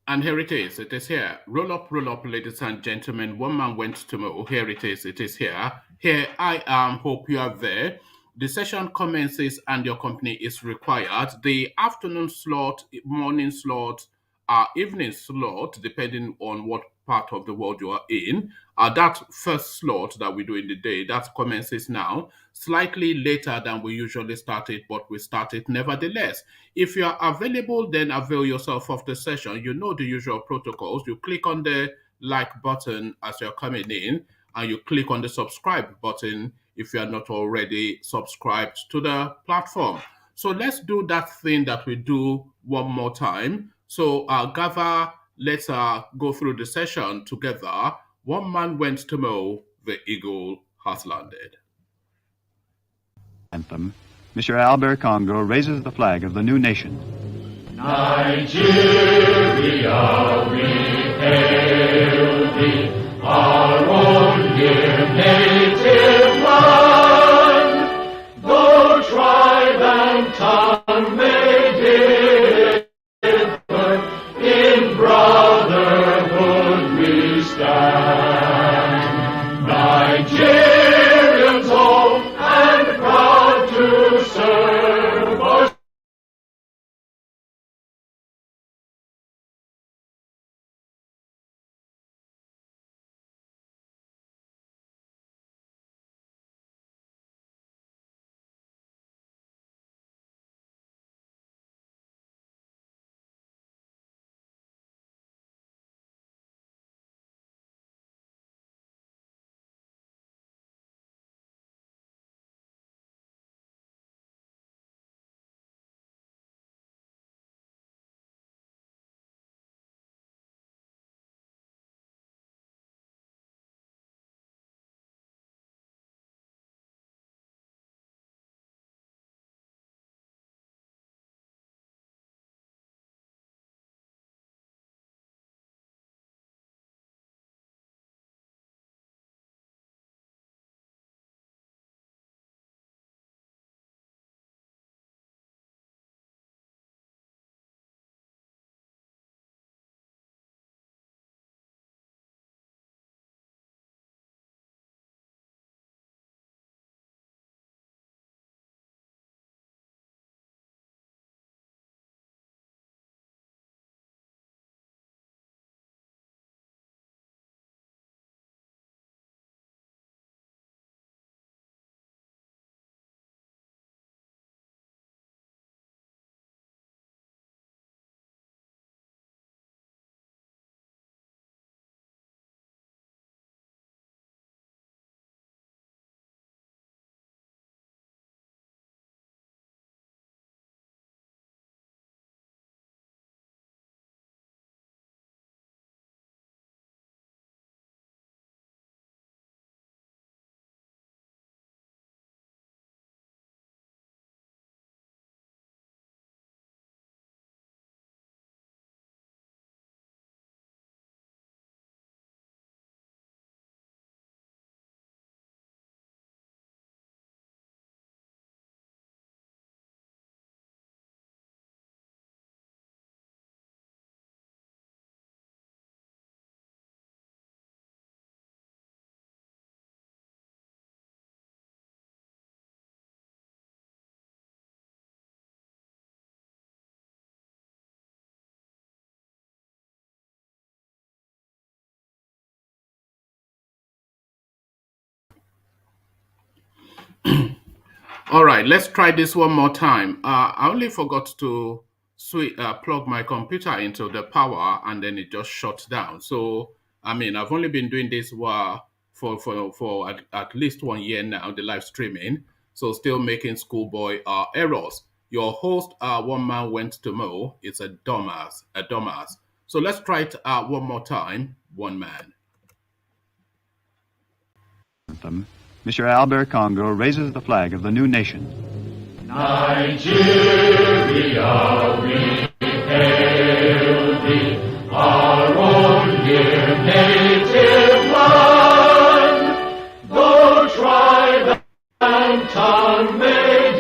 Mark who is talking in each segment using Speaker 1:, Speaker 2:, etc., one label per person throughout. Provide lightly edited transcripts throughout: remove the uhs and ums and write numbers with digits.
Speaker 1: And here it is. It is here. Roll up, ladies and gentlemen. One man went to Mo. Here it is. It is here. Here I am. Hope you are there. The session commences and your company is required. The afternoon slot, morning slot, evening slot, depending on what part of the world you are in. That first slot that we do in the day, that commences now, slightly later than we usually start it, but we start it nevertheless. If you are available, then avail yourself of the session. You know the usual protocols. You click on the like button as you're coming in, and you click on the subscribe button if you are not already subscribed to the platform. So let's do that thing that we do one more time. So gather, let's go through the session together. One man went to mow, the eagle has landed.
Speaker 2: Anthem. Mr. Albert Congo raises the flag of the new nation.
Speaker 3: Nigeria, we hail thee, our own dear native land. Though tribe and tongue may differ, in brotherhood we stand. Nigerians old and proud to serve our
Speaker 1: All right, let's try this one more time. I only forgot to plug my computer into the power and then it just shut down. So, I mean, I've only been doing this for at least 1 year now, the live streaming. So, still making schoolboy errors. Your host, one man went to mow. It's a dumbass, a dumbass. So, let's try it one more time. One man.
Speaker 2: Anthem. Mr. Albert Congo raises the flag of the new nation.
Speaker 3: Nigeria, we hail thee, our own dear native land. Though tribe and tongue may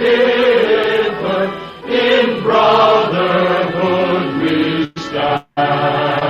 Speaker 3: differ, in brotherhood we stand.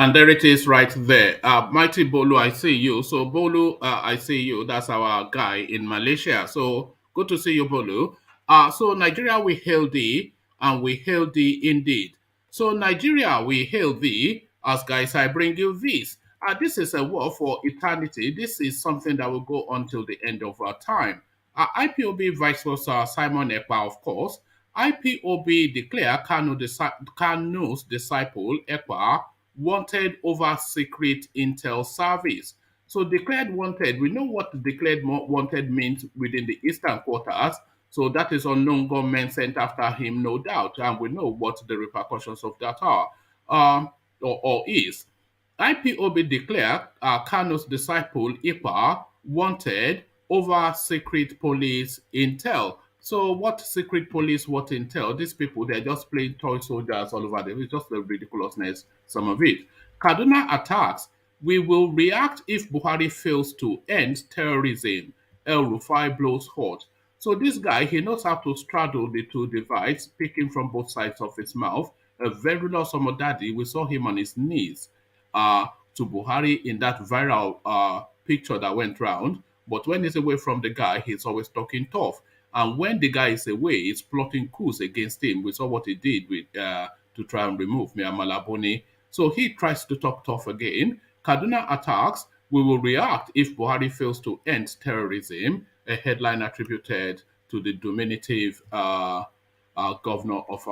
Speaker 1: And there it is right there. Mighty Bolu, I see you. So, Bolu, I see you. That's our guy in Malaysia. So, good to see you, Bolu. So, Nigeria, we hail thee, and we hail thee indeed. So, Nigeria, we hail thee. As guys, I bring you this. This is a war for eternity. This is something that will go on till the end of our time. IPOB Vice Versa Simon Ekpa, of course. IPOB declare Kanu's disciple Ekpa wanted over secret intel service. So declared wanted, we know what declared wanted means within the eastern quarters. So that is unknown government sent after him, no doubt. And we know what the repercussions of that are or is. IPOB declared Kano's disciple Ipa wanted over secret police intel. So what secret police, what intel? These people, they're just playing toy soldiers all over them. It's just the ridiculousness, some of it. Kaduna attacks. We will react if Buhari fails to end terrorism. El Rufai blows hot. So this guy, he knows how to straddle the two divides, speaking from both sides of his mouth. A very awesome daddy. We saw him on his knees to Buhari in that viral picture that went round. But when he's away from the guy, he's always talking tough. And when the guy is away, he's plotting coups against him. We saw what he did with to try and remove Mia Malaboni. So he tries to talk tough again. Kaduna attacks. We will react if Buhari fails to end terrorism. A headline attributed to the diminutive governor of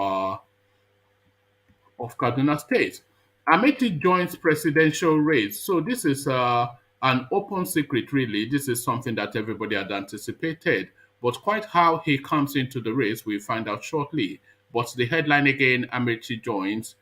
Speaker 1: Kaduna State. Amaechi joins presidential race. So this is an open secret, really. This is something that everybody had anticipated. But quite how he comes into the race, we'll find out shortly. But the headline again, Amaechi joins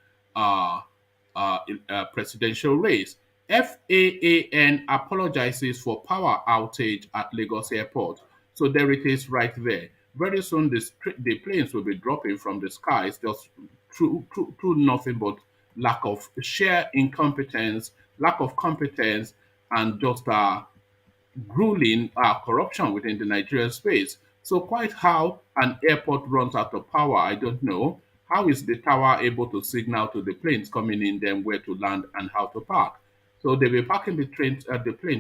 Speaker 1: presidential race. FAAN apologizes for power outage at Lagos Airport. So there it is right there. Very soon the planes will be dropping from the skies just through nothing but lack of sheer incompetence, lack of competence, and just grueling corruption within the Nigerian space. So quite how an airport runs out of power, I don't know. How is the tower able to signal to the planes coming in them where to land and how to park? So they'll be parking the planes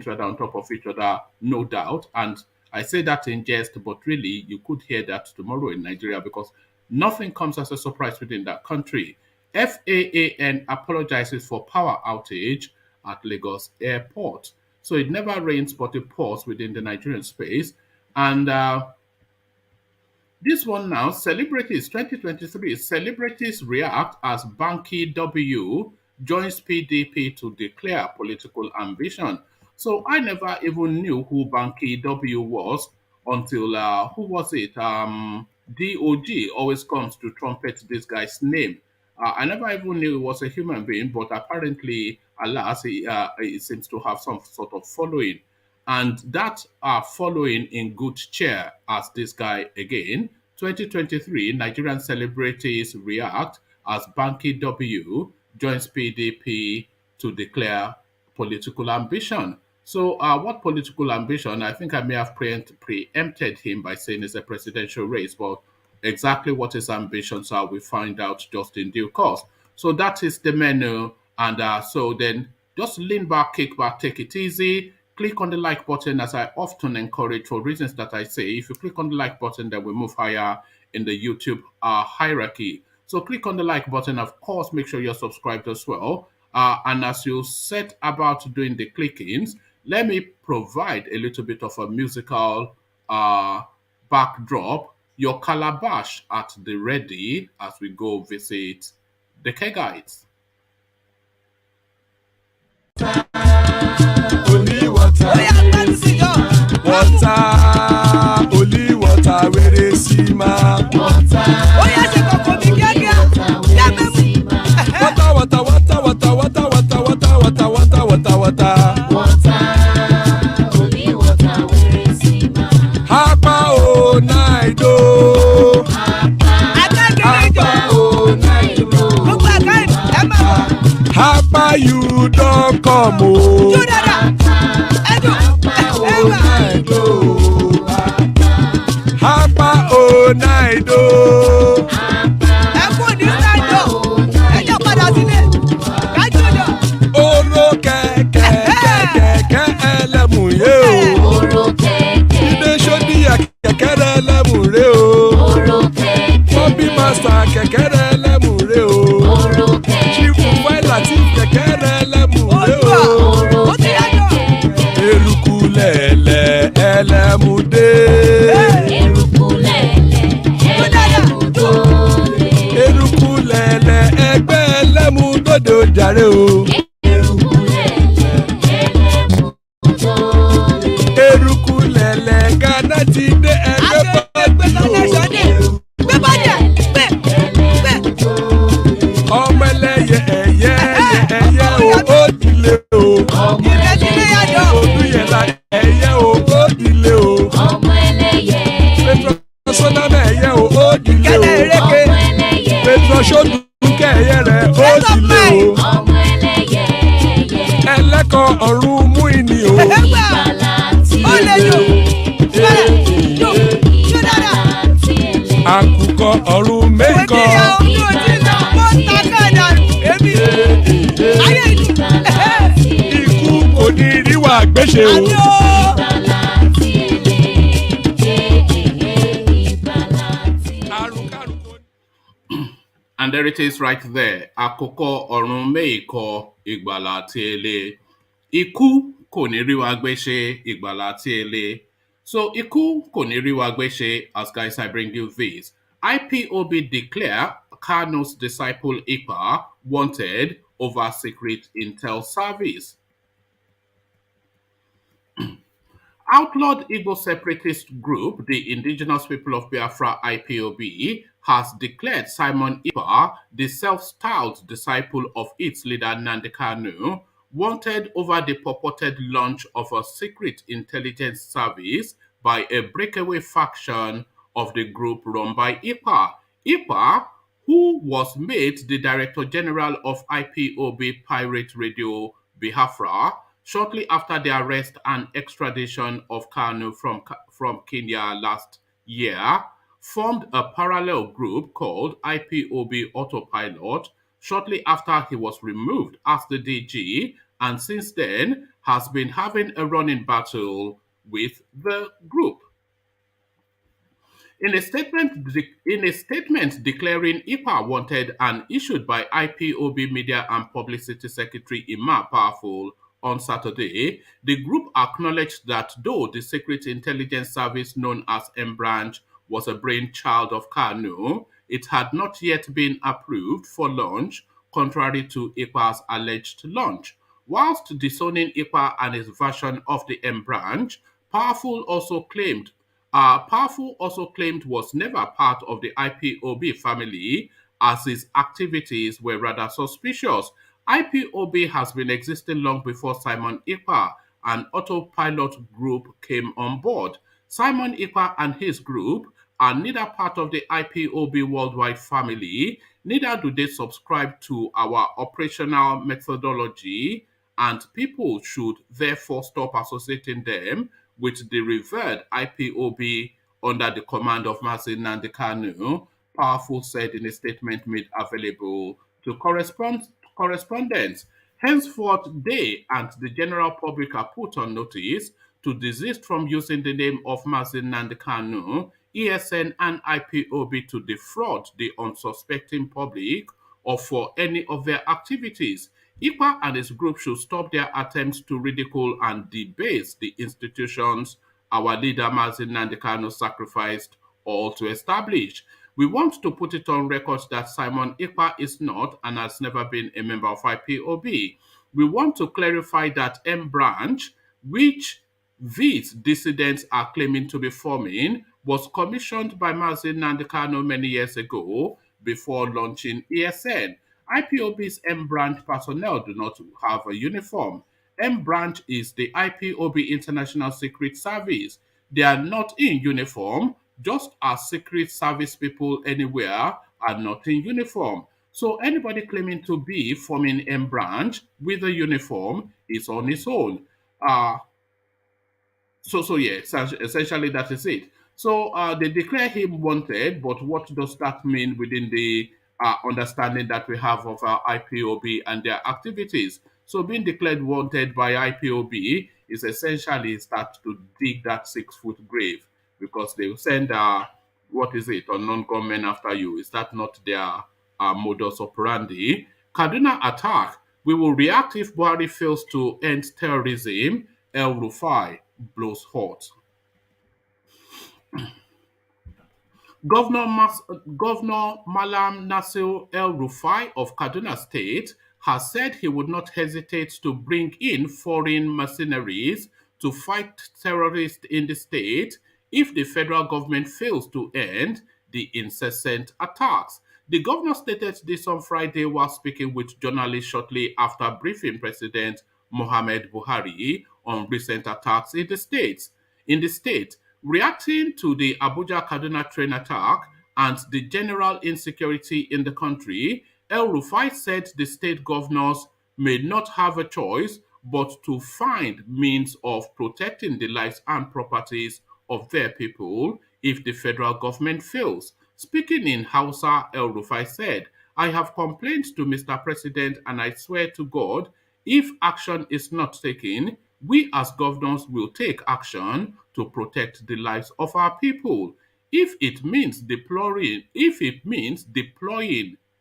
Speaker 1: right on top of each other, no doubt. And I say that in jest, but really you could hear that tomorrow in Nigeria because nothing comes as a surprise within that country. FAAN apologizes for power outage at Lagos Airport. So it never rains, but it pours within the Nigerian space. And this one now, celebrities 2023, celebrities react as Banky W joins PDP to declare political ambition. So I never even knew who Banky W was until, who was it? DOG always comes to trumpet this guy's name. I never even knew he was a human being, but apparently, alas, he seems to have some sort of following. And that following in good cheer as this guy again. 2023, Nigerian celebrities react as Banky W joins PDP to declare political ambition. So what political ambition? I think I may have preempted him by saying it's a presidential race, but exactly what his ambitions are, we find out just in due course. So that is the menu. And so then just lean back, kick back, take it easy. Click on the like button, as I often encourage for reasons that I say. If you click on the like button, then we move higher in the YouTube hierarchy. So click on the like button. Of course, make sure you're subscribed as well. And as you set about doing the clickings, let me provide a little bit of a musical backdrop. Your calabash at the ready as we go visit the Kegites.
Speaker 4: Only water, water, only water, where they see my water. Oh yes, water, water, water, water, water, water, water, water, water, water, water, only water, where they see my Hapa oh night oh, Hapa oh night oh, Hapa you don't come oh. Hapa oh night oh. jàre o. Eruku lẹ̀lẹ̀ Ghana ti dé ẹgbẹ́ bọ́dì o. Ọmọ ẹlẹ́yẹ ẹ̀yẹ o ó dilé o. Olúyẹ̀lá ẹ̀yẹ o ó dilé o. Petro Soname ẹ̀yẹ o ó dilé o. Petro Sodunke ẹ̀yẹ rẹ̀ ó dilé o. Ẹlẹ́kọ̀ọ́ ọ̀run mú ìní o. Àkùkọ ọ̀run mẹ́kọ̀. Ikú kò ní rí wa gbéṣe o.
Speaker 1: And there it is right there. Àkùkọ ọ̀run mẹ́kọ̀ ìgbàlà tí ele. Ikú kò ní rí wa gbéṣe ìgbàlà tí ele. So Iku Koniriwa Gweshe, as guys I bring you this. IPOB declare Kanu's disciple Ekpa wanted over secret intel service. Outlawed Igbo separatist group, the Indigenous People of Biafra IPOB, has declared Simon Ekpa, the self-styled disciple of its leader Nnamdi Kanu, wanted over the purported launch of a secret intelligence service by a breakaway faction of the group run by Ekpa. Ekpa, who was made the Director General of IPOB Pirate Radio Biafra, shortly after the arrest and extradition of Kanu from Kenya last year, formed a parallel group called IPOB Autopilot shortly after he was removed as the DG, and since then has been having a running battle with the group. In a statement declaring Ekpa wanted and issued by IPOB Media and Publicity Secretary Imam Powerful on Saturday, the group acknowledged that though the secret intelligence service known as M-Branch was a brainchild of Kanu, it had not yet been approved for launch, contrary to Ekpa's alleged launch. Whilst disowning Ekpa and his version of the M-Branch, Powerful also claimed was never part of the IPOB family, as his activities were rather suspicious. IPOB has been existing long before Simon Ekpa, an autopilot group, came on board. Simon Ekpa and his group are neither part of the IPOB worldwide family, neither do they subscribe to our operational methodology, and people should therefore stop associating them with the revered IPOB under the command of Mazi Nnamdi Kanu, Powerful said in a statement made available to correspondents. Henceforth, they and the general public are put on notice to desist from using the name of Mazi Nnamdi Kanu, ESN, and IPOB to defraud the unsuspecting public or for any of their activities. Ekpa and his group should stop their attempts to ridicule and debase the institutions our leader Mazi Nnamdi Kanu sacrificed all to establish. We want to put it on record that Simon Ekpa is not and has never been a member of IPOB. We want to clarify that M-Branch, which these dissidents are claiming to be forming, was commissioned by Mazi Nnamdi Kanu many years ago before launching ESN. IPOB's M-Branch personnel do not have a uniform. M-Branch is the IPOB International Secret Service. They are not in uniform, just as Secret Service people anywhere are not in uniform. So anybody claiming to be forming M-Branch with a uniform is on its own. Yeah, essentially that is it. So they declare him wanted, but what does that mean within the understanding that we have of IPOB and their activities? So being declared wanted by IPOB is essentially start to dig that 6-foot grave, because they will send unknown gunmen after you. Is that not their modus operandi? Kaduna attack. We will react if Buhari fails to end terrorism. El Rufai blows hot. Governor Malam Nasir El Rufai of Kaduna State has said he would not hesitate to bring in foreign mercenaries to fight terrorists in the state if the federal government fails to end the incessant attacks. The governor stated this on Friday while speaking with journalists shortly after briefing President Mohamed Buhari on recent attacks in the state. Reacting to the Abuja Kaduna train attack and the general insecurity in the country, El Rufai said the state governors may not have a choice but to find means of protecting the lives and properties of their people if the federal government fails. Speaking in Hausa, El Rufai said, I have complained to Mr. President and I swear to God, if action is not taken, we as governors will take action to protect the lives of our people. If it means deploying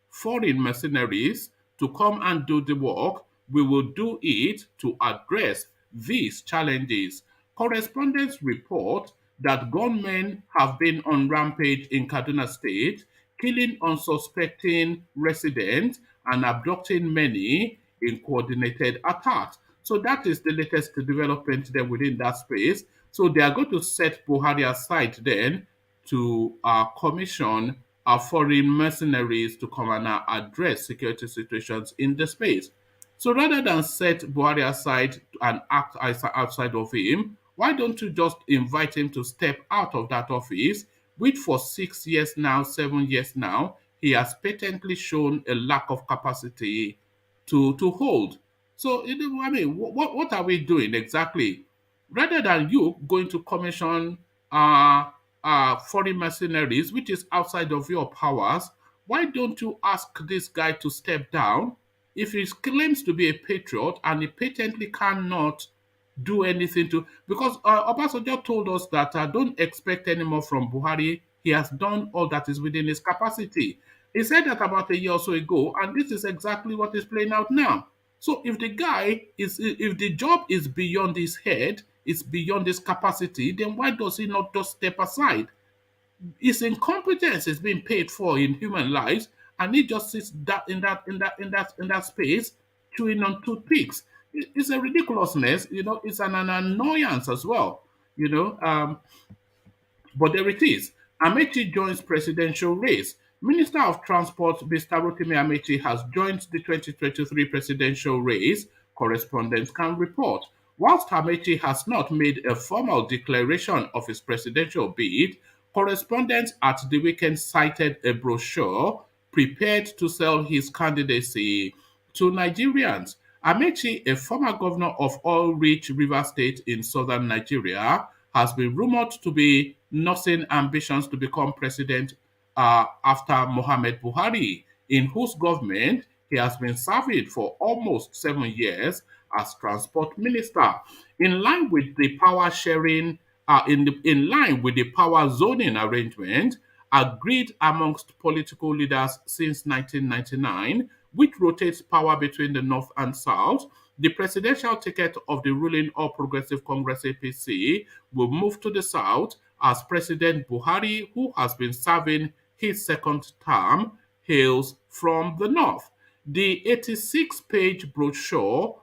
Speaker 1: foreign mercenaries to come and do the work, we will do it to address these challenges. Correspondents report that gunmen have been on rampage in Kaduna State, killing unsuspecting residents and abducting many in coordinated attacks. So that is the latest development there within that space. So they are going to set Buhari aside then to commission foreign mercenaries to come and address security situations in the space. So rather than set Buhari aside and act outside of him, why don't you just invite him to step out of that office, which for 6 years now, 7 years now, he has patently shown a lack of capacity to hold. So, I mean, what are we doing exactly? Rather than you going to commission uh, foreign mercenaries, which is outside of your powers, why don't you ask this guy to step down? If he claims to be a patriot and he patently cannot do anything to, because Obasanjo told us that don't expect any more from Buhari. He has done all that is within his capacity. He said that about a year or so ago, and this is exactly what is playing out now. So if the job is beyond his head, it's beyond his capacity, then why does he not just step aside? His incompetence is being paid for in human lives, and he just sits in that space chewing on toothpicks. It's a ridiculousness, it's an annoyance as well, you know. But there it is. Amechi joins presidential race. Minister of Transport Mr. Rotimi Amaechi has joined the 2023 presidential race, correspondents can report. Whilst Amaechi has not made a formal declaration of his presidential bid, correspondents at the weekend cited a brochure prepared to sell his candidacy to Nigerians. Amaechi, a former governor of oil-rich Rivers State in southern Nigeria, has been rumored to be nursing ambitions to become president after Mohamed Buhari, in whose government he has been serving for almost 7 years as transport minister. In line with the power sharing, in line with the power zoning arrangement agreed amongst political leaders since 1999, which rotates power between the North and South, the presidential ticket of the ruling All Progressive Congress APC will move to the South as President Buhari, who has been serving his second term, hails from the North. The 86-page brochure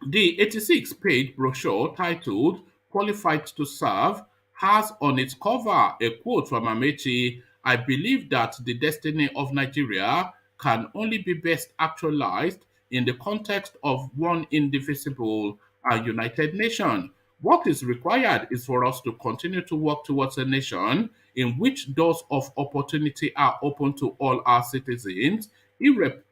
Speaker 1: the 86-page brochure titled Qualified to Serve has on its cover a quote from Amaechi. I believe that the destiny of Nigeria can only be best actualized in the context of one indivisible and united nation. What is required is for us to continue to work towards a nation in which doors of opportunity are open to all our citizens,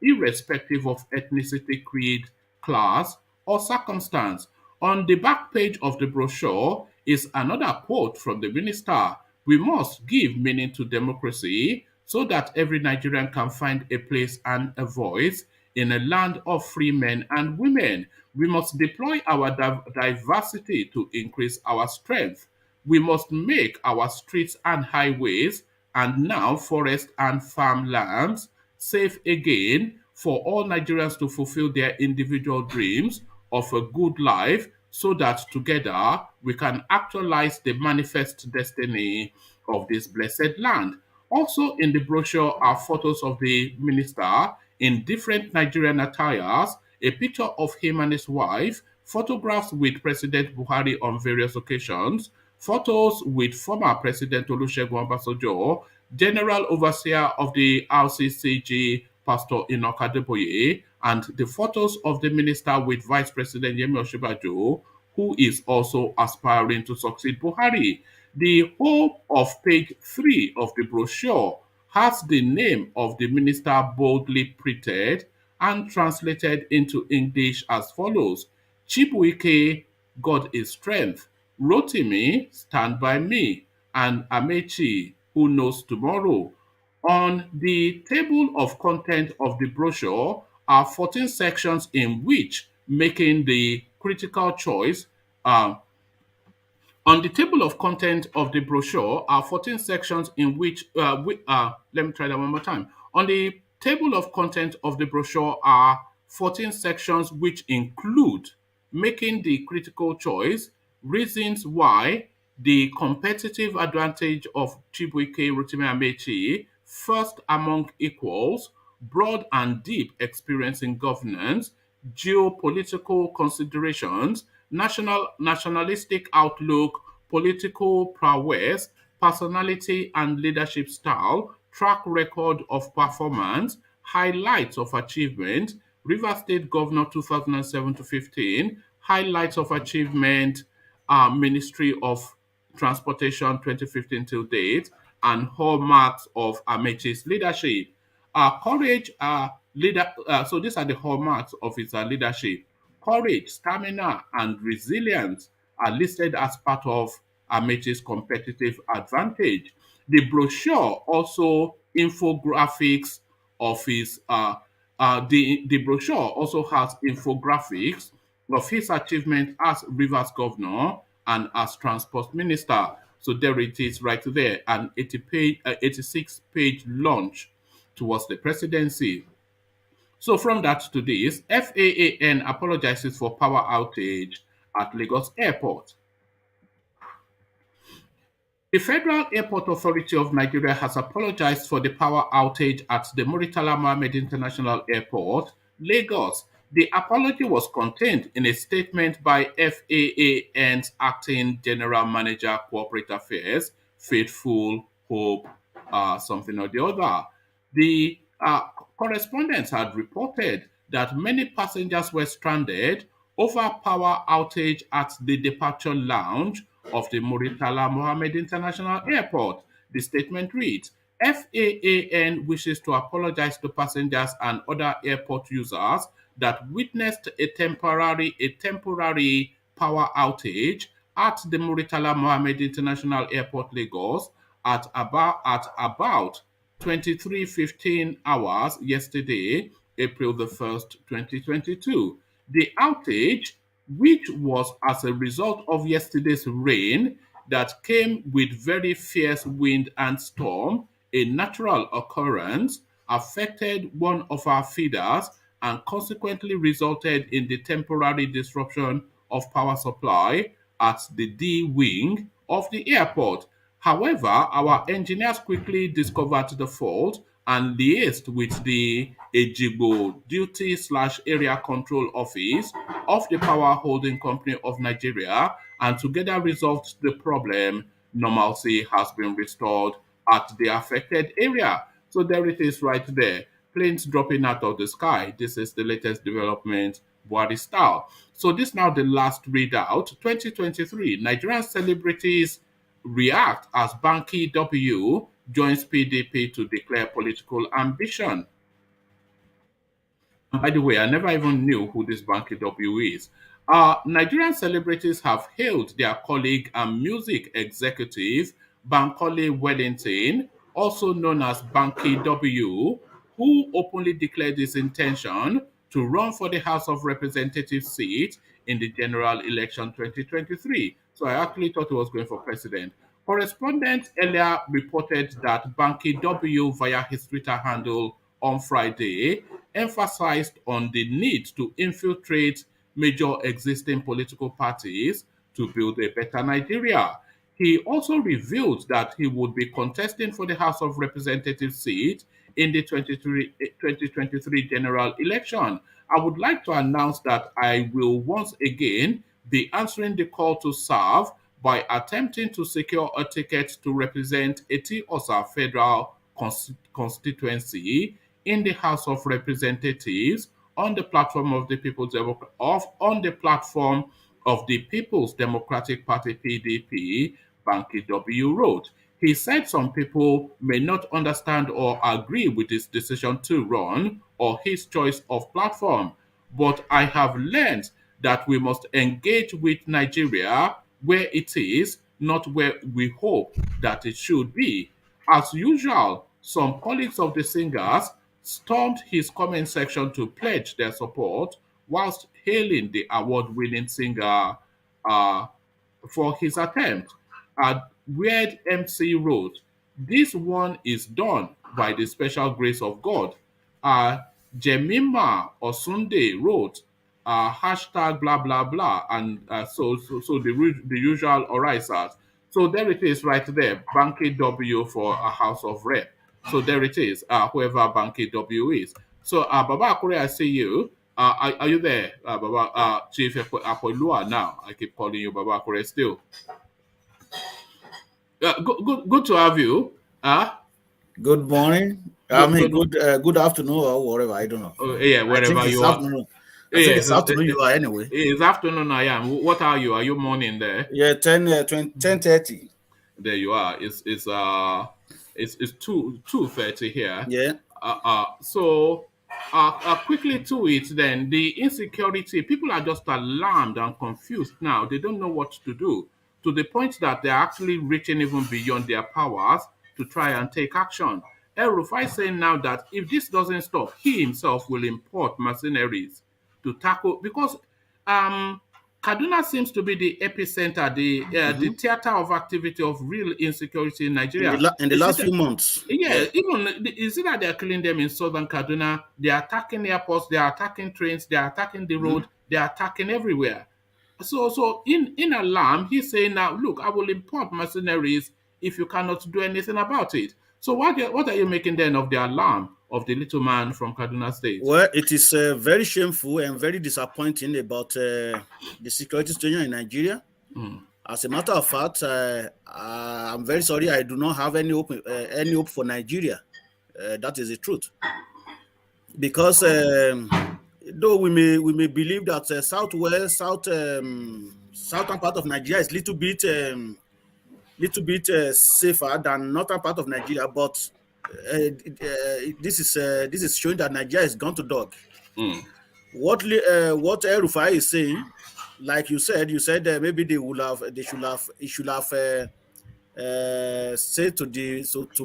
Speaker 1: irrespective of ethnicity, creed, class, or circumstance. On the back page of the brochure is another quote from the minister. We must give meaning to democracy so that every Nigerian can find a place and a voice in a land of free men and women. We must deploy our diversity to increase our strength. We must make our streets and highways, and now forests and farmlands, safe again for all Nigerians to fulfill their individual dreams of a good life so that together we can actualize the manifest destiny of this blessed land. Also in the brochure are photos of the minister in different Nigerian attires, a picture of him and his wife, photographs with President Buhari on various occasions, photos with former President Olusegun Obasanjo, General Overseer of the RCCG, Pastor Enoch Adeboye, and the photos of the minister with Vice President Yemi Osinbajo, who is also aspiring to succeed Buhari. The whole of page 3 of the brochure has the name of the minister boldly printed and translated into English as follows: Chibuike, God is strength; Rotimi, stand by me; and Amaechi, who knows tomorrow. On the table of content of the brochure are 14 sections in which making the critical choice on the table of content of the brochure are 14 sections in which, let me try that one more time. On the table of content of the brochure are 14 sections which include making the critical choice, reasons why, the competitive advantage of Chibuike Rotimi Amaechi, first among equals, broad and deep experience in governance, geopolitical considerations, nationalistic outlook, political prowess, personality and leadership style, track record of performance, highlights of achievement, River State Governor 2007 to 15, highlights of achievement, Ministry of Transportation 2015 till date, and hallmarks of Amechi's leadership. Courage, leader. So these are the hallmarks of his leadership. Courage, stamina, and resilience are listed as part of Amechi's competitive advantage. The brochure also infographics of his the brochure also has infographics of his achievement as Rivers Governor and as Transport Minister. So there it is right there, an 86-page launch towards the presidency. So from that to this, FAAN apologizes for power outage at Lagos Airport. The Federal Airport Authority of Nigeria has apologized for the power outage at the Muritala Mohammed International Airport, Lagos. The apology was contained in a statement by FAAN's acting general manager, corporate affairs, Faithful Hope, something or the other. The correspondents had reported that many passengers were stranded over power outage at the departure lounge of the Muritala Mohammed International Airport. The statement reads, FAAN wishes to apologize to passengers and other airport users that witnessed a temporary power outage at the Muritala Mohammed International Airport, Lagos, at about 23:15 hours yesterday, April the 1st, 2022. The outage, which was as a result of yesterday's rain that came with very fierce wind and storm, a natural occurrence, affected one of our feeders and consequently resulted in the temporary disruption of power supply at the D wing of the airport. However, our engineers quickly discovered the fault and liaised with the Ejigbo Duty/Area Control Office of the Power Holding Company of Nigeria and together resolved the problem. Normalcy has been restored at the affected area. So there it is right there. Planes dropping out of the sky. This is the latest development, Buhari style. So this now the last readout. 2023, Nigerian celebrities react as Banky W joins PDP to declare political ambition. By the way, I never even knew who this Banky W is. Nigerian celebrities have hailed their colleague and music executive, Bankole Wellington, also known as Banky W, who openly declared his intention to run for the House of Representatives seat in the general election 2023. So I actually thought he was going for president. Correspondents earlier reported that Banky W, via his Twitter handle on Friday, emphasized on the need to infiltrate major existing political parties to build a better Nigeria. He also revealed that he would be contesting for the House of Representatives seat in the 2023 general election. I would like to announce that I will once again be answering the call to serve by attempting to secure a ticket to represent Eti-Osa Federal Constituency in the House of Representatives on the platform of the People's Democratic Party (PDP), Banky W wrote. He said some people may not understand or agree with his decision to run or his choice of platform, but I have learned that we must engage with Nigeria where it is, not where we hope that it should be. As usual, some colleagues of the singers stormed his comment section to pledge their support whilst hailing the award-winning singer uh, for his attempt. Weird MC wrote, "This one is done by the special grace of God." Uh, Jemima Osunde wrote, hashtag blah blah blah, and so the usual orisas. So there it is right there, Banky W for a House of Rep. So there it is, whoever Banky W is. So Baba Akure, I see you. Are you there, Baba Chief Apoilua now? I keep calling you Baba Akure still. Good to have you.
Speaker 5: Good morning. I mean, good afternoon or whatever. I don't know.
Speaker 1: Yeah, wherever you are.
Speaker 5: I think it's afternoon you are anyway.
Speaker 1: It's afternoon I am. What are you? Are you morning there?
Speaker 5: Yeah, 10:30.
Speaker 1: There you are. It's 2:30 here.
Speaker 5: Yeah.
Speaker 1: So quickly to it then, the insecurity, people are just alarmed and confused now. They don't know what to do, to the point that they're actually reaching even beyond their powers to try and take action. Rufai saying now that if this doesn't stop, he himself will import mercenaries to tackle, because Kaduna seems to be the epicenter, the theater of activity of real insecurity in Nigeria.
Speaker 5: In the last few months.
Speaker 1: Yeah, even is it that they're killing them in southern Kaduna? They're attacking airports, they're attacking trains, they're attacking the road, they're attacking everywhere. So in alarm, he's saying now, look, I will import mercenaries if you cannot do anything about it. So what are you making then of the alarm of the little man from Kaduna State?
Speaker 5: Well, it is very shameful and very disappointing about the security situation in Nigeria. As a matter of fact, I'm very sorry. I do not have any hope for Nigeria. That is the truth. Because though we may believe that southern part of Nigeria is little bit safer than northern part of Nigeria, but this is showing that Nigeria is gone to dog. What Rufai is saying, like you said maybe he should have said to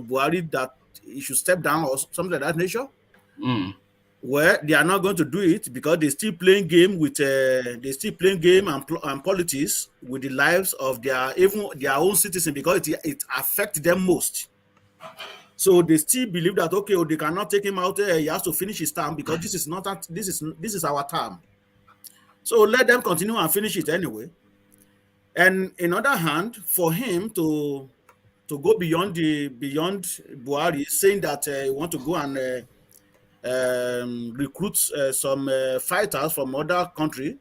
Speaker 5: Buhari that he should step down or something like that nature. Well, they are not going to do it because they still playing game and politics with the lives of their own citizens, because it affects them most. So they still believe that they cannot take him out. He has to finish his term because this is our term. So let them continue and finish it anyway. And in other hand, for him to go beyond Buhari, saying that he want to go and recruit some fighters from other country,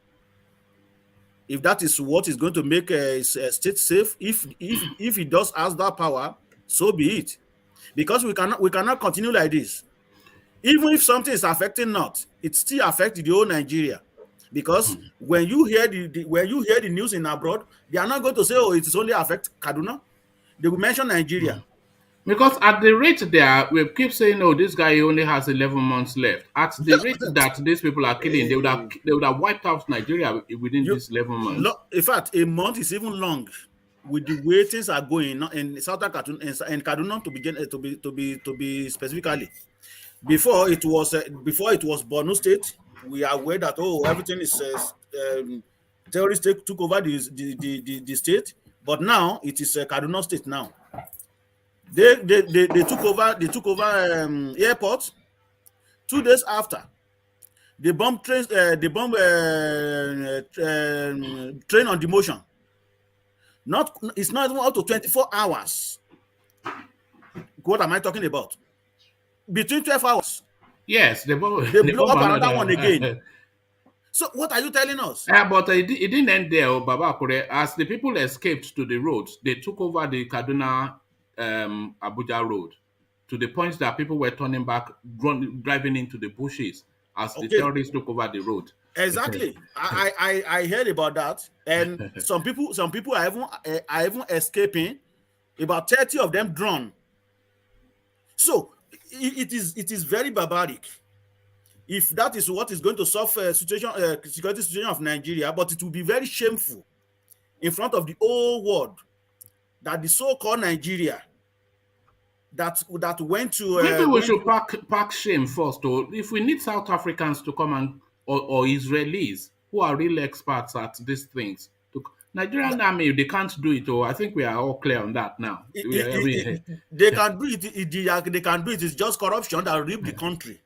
Speaker 5: if that is what is going to make his state safe, if he does has that power, so be it. Because we cannot continue like this. Even if something is affecting North, it still affects the whole Nigeria. Because when you hear the news in abroad, they are not going to say, it is only affect Kaduna. They will mention Nigeria.
Speaker 1: Because at the rate we keep saying, this guy only has 11 months left. At the rate that these people are killing, they would have wiped out Nigeria within these 11 months.
Speaker 5: In fact, a month is even long with the way things are going in southern Kaduna and Kaduna to be specifically. Before it was Borno State, we are aware that everything is terrorists took over the state, but now it is Kaduna State now. They took over airport. 2 days after, they bomb train on demotion. It's not even up to 24 hours. What am I talking about? between 12 hours.
Speaker 1: Yes,
Speaker 5: They blow up another one again. So what are you telling us?
Speaker 1: But it didn't end there, Baba Akure. As the people escaped to the roads, they took over the Kaduna Abuja road to the point that people were turning back, driving into the bushes as the terrorists took over the road.
Speaker 5: Exactly. I heard about that, and some people are even escaping. About 30 of them drawn. So it is very barbaric. If that is what is going to solve security situation of Nigeria, but it will be very shameful in front of the whole world that the so-called Nigeria that went to
Speaker 1: maybe we should pack shame first, or if we need South Africans to come and or Israelis who are real experts at these things. Nigerian army, they can't do it. Or I think we are all clear on that now.
Speaker 5: They can do it. They can do it. It's just corruption that ripped the country.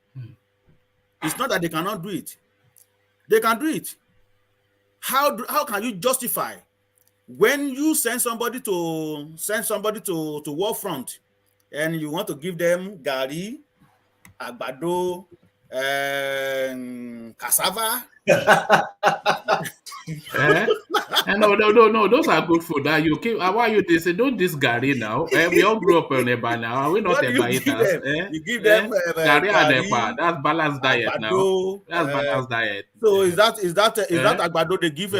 Speaker 5: It's not that they cannot do it. They can do it. How can you justify when you send somebody to war front and you want to give them gari, agbado, cassava?
Speaker 1: No, those are good food. You keep, why you they say don't this gari now? We all grew up on Eba now. Are we not Eba eaters?
Speaker 5: You give them
Speaker 1: gari and Eba. That's balanced diet
Speaker 5: agbado,
Speaker 1: now. That's balanced diet.
Speaker 5: So is that agbado they give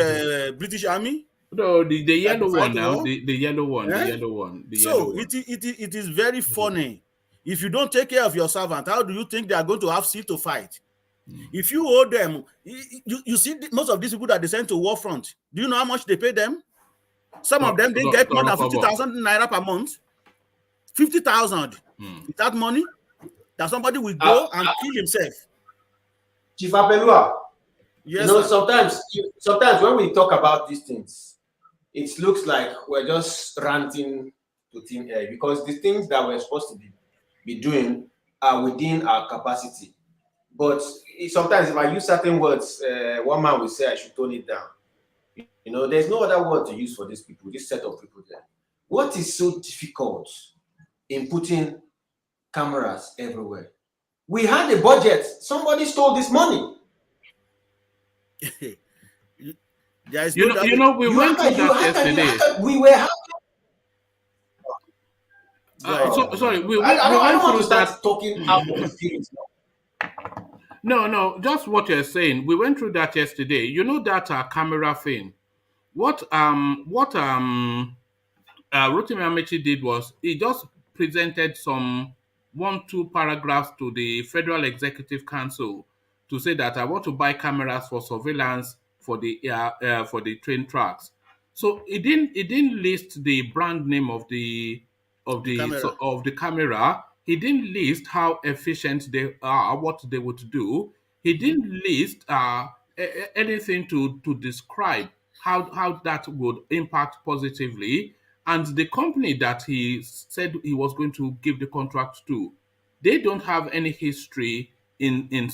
Speaker 5: British Army?
Speaker 1: No, the yellow one now. The yellow one. The yellow one.
Speaker 5: It is very funny. If you don't take care of your servant, how do you think they are going to have seal to fight? If you owe them, you see most of these people that they send to war front. Do you know how much they pay them? Some of them they get more than 50,000 naira per month. 50,000. Is that money that somebody will go and kill himself?
Speaker 6: Chief Apelua,
Speaker 5: yes,
Speaker 6: you know, sometimes when we talk about these things, it looks like we're just ranting to thin air because the things that we're supposed to be doing are within our capacity. But sometimes if I use certain words, one man will say I should tone it down. You know, there's no other word to use for these people, this set of people there. What is so difficult in putting cameras everywhere? We had a budget. Somebody stole this money.
Speaker 1: We went through that yesterday.
Speaker 6: We were happy.
Speaker 1: Sorry, we
Speaker 6: went through that.
Speaker 1: Talking out of the feelings now. No, just what you're saying. We went through that yesterday. You know that camera thing. What Rotimi Amaechi did was he just presented some 1-2 paragraphs to the Federal Executive Council to say that I want to buy cameras for surveillance for the train tracks. So it didn't list the brand name of the camera. He didn't list how efficient they are, what they would do. He didn't list anything to describe how that would impact positively. And the company that he said he was going to give the contract to, they don't have any history in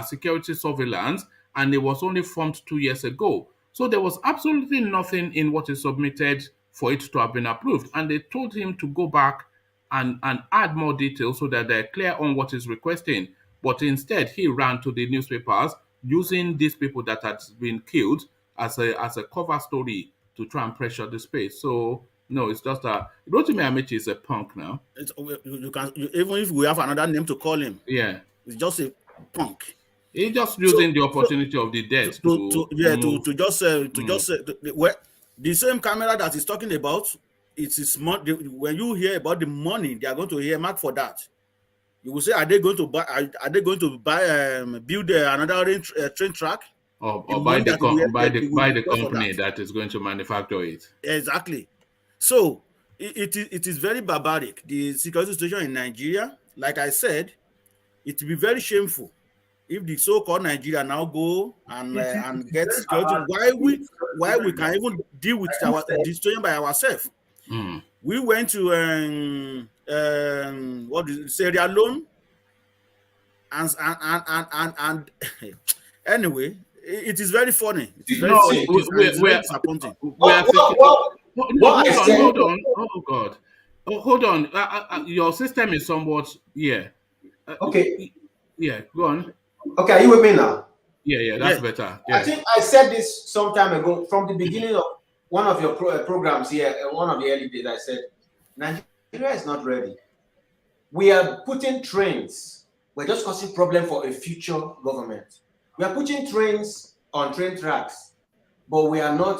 Speaker 1: security surveillance, and it was only formed 2 years ago. So there was absolutely nothing in what he submitted for it to have been approved. And they told him to go back and add more details so that they're clear on what he's requesting. But instead, he ran to the newspapers using these people that had been killed as a cover story to try and pressure the space. So no, it's just Rotimi Amaechi is a punk now.
Speaker 5: Even if we have another name to call him,
Speaker 1: yeah,
Speaker 5: it's just a punk.
Speaker 1: He's just using the opportunity of the dead
Speaker 5: the same camera that he's talking about. When you hear about the money they are going to earmark for that, you will say, are they going to buy build another train track,
Speaker 1: or buy the company that is going to manufacture it?
Speaker 5: Exactly. So it is very barbaric. The security situation in Nigeria, like I said, it will be very shameful if the so-called Nigeria now go and get security. Why we can even deal with the situation by ourselves? We went to Sierra Leone, and anyway, it is very funny. It is very disappointing.
Speaker 1: Hold on. Your system is somewhat
Speaker 6: Okay.
Speaker 1: Yeah, go on.
Speaker 6: Okay, are you with me now?
Speaker 1: Yeah, that's better.
Speaker 6: I
Speaker 1: Yeah.
Speaker 6: think I said this some time ago from the beginning of one of your programs here, one of the early days. I said, Nigeria is not ready. We are putting trains. We're just causing problem for a future government. We are putting trains on train tracks, but we are not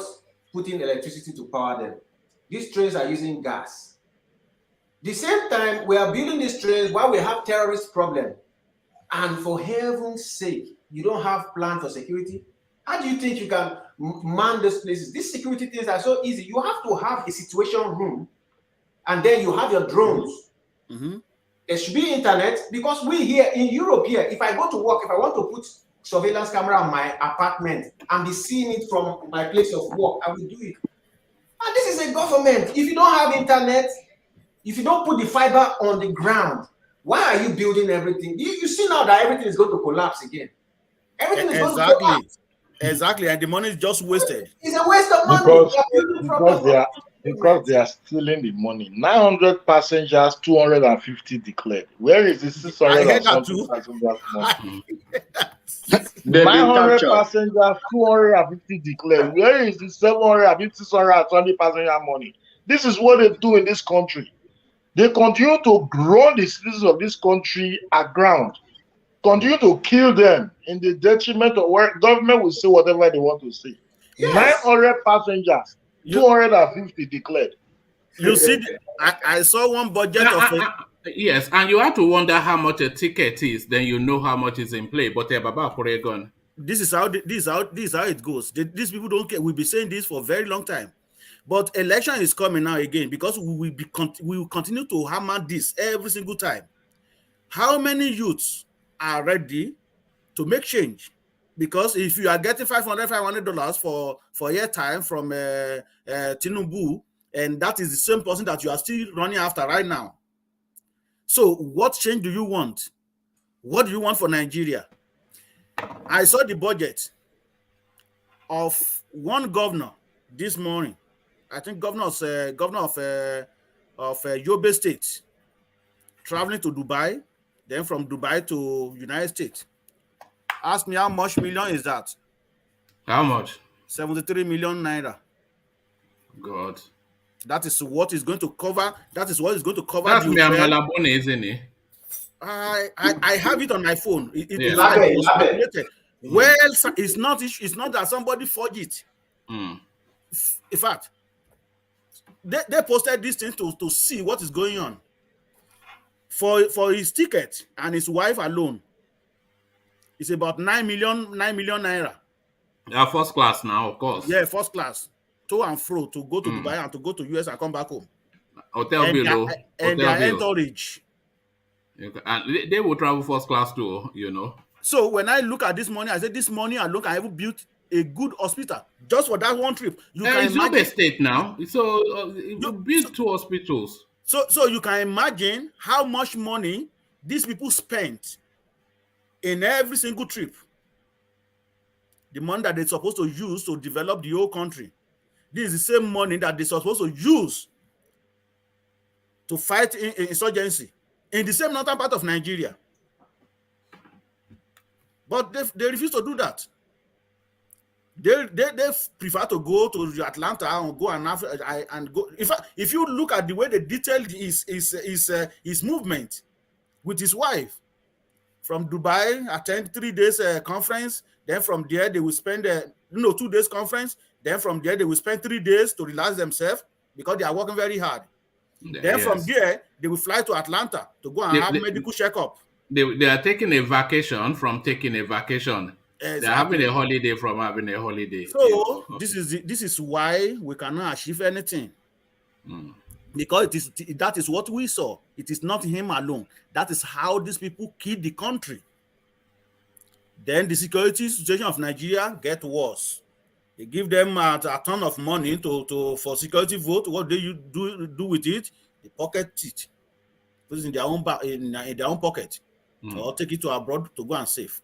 Speaker 6: putting electricity to power them. These trains are using gas. The same time, we are building these trains while we have terrorist problem. And for heaven's sake, you don't have plan for security? How do you think you can man these places? These security things are so easy. You have to have a situation room, and then you have your drones. There should be internet, because we here in Europe here, if I go to work, if I want to put surveillance camera on my apartment and be seeing it from my place of work, I will do it. And this is a government. If you don't have internet, if you don't put the fiber on the ground, why are you building everything? You see now that everything is going to collapse again. Everything is going to collapse.
Speaker 5: Exactly, and the money is just wasted.
Speaker 6: It's a waste of money.
Speaker 7: Because they are stealing the money. 900 passengers, 250 declared. Where is the 600 passengers money? 900 passengers, 250 declared. Where is the 750, 620 passenger money? This is what they do in this country. They continue to grow the citizens of this country aground, continue to kill them in the detriment of where government will say whatever they want to say. Yes. 900 passengers, 250 declared.
Speaker 5: You see, I saw one budget of
Speaker 1: yes, and you have to wonder how much a ticket is, then you know how much is in play. But Baba Poregon.
Speaker 5: This is how it goes. These people don't care. We'll be saying this for a very long time. But election is coming now again, because we will continue to hammer this every single time. How many youths are ready to make change? Because if you are getting $500 for airtime from Tinubu, and that is the same person that you are still running after right now. So what change do you want? What do you want for Nigeria? I saw the budget of one governor this morning. I think governor of Yobe State, traveling to Dubai, then from Dubai to United States. Ask me how much million is that?
Speaker 1: How much?
Speaker 5: 73 million naira.
Speaker 1: God.
Speaker 5: That is what is going to cover. That is what is going to cover.
Speaker 1: That's me and Malabone, isn't it?
Speaker 5: I have it on my phone. It is calculated. Well, it's not that somebody forged it. In fact, they posted this thing to see what is going on. For his ticket and his wife alone, it's about 9 million naira.
Speaker 1: First class now, of course.
Speaker 5: Yeah, first class. To and fro, to go to Dubai and to go to US and come back home.
Speaker 1: Hotel bill.
Speaker 5: And their entourage.
Speaker 1: And they will travel first class too, you know.
Speaker 5: So when I look at this money, I said, this money I even built a good hospital just for that one trip. You can imagine
Speaker 1: state now. So you built 2 hospitals.
Speaker 5: So you can imagine how much money these people spent in every single trip. The money that they're supposed to use to develop the whole country. This is the same money that they're supposed to use to fight insurgency in the same northern part of Nigeria. But they refuse to do that. They prefer to go to Atlanta and go and go. In fact, if you look at the way they detailed his movement with his wife, from Dubai, attend 3 days conference. Then from there they will spend 2 days conference. Then from there they will spend 3 days to relax themselves because they are working very hard. Then from there they will fly to Atlanta to go and have medical checkup.
Speaker 1: They are taking a vacation from taking a vacation. Exactly. They're having a holiday from having a holiday.
Speaker 5: So this is why we cannot achieve anything. Because that is what we saw. It is not him alone. That is how these people kill the country. Then the security situation of Nigeria get worse. They give them a ton of money for security vote. What do you do with it? They pocket it. Put it in their own pocket, or take it to abroad to go and save.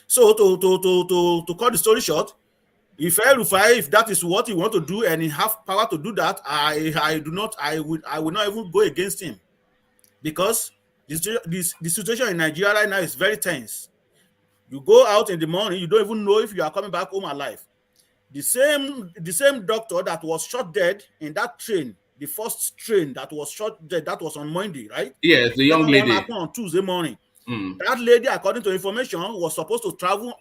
Speaker 5: So to cut the story short, if Rufai, if that is what he want to do and he have power to do that, I will not even go against him, because The situation in Nigeria right now is very tense. You go out in the morning, you don't even know if you are coming back home alive. The same doctor that was shot dead in that train, the first train that was shot dead, that was on Monday, right?
Speaker 1: Yes, the young
Speaker 5: Second one
Speaker 1: lady.
Speaker 5: happened on Tuesday morning. That lady, according to information, was supposed to travel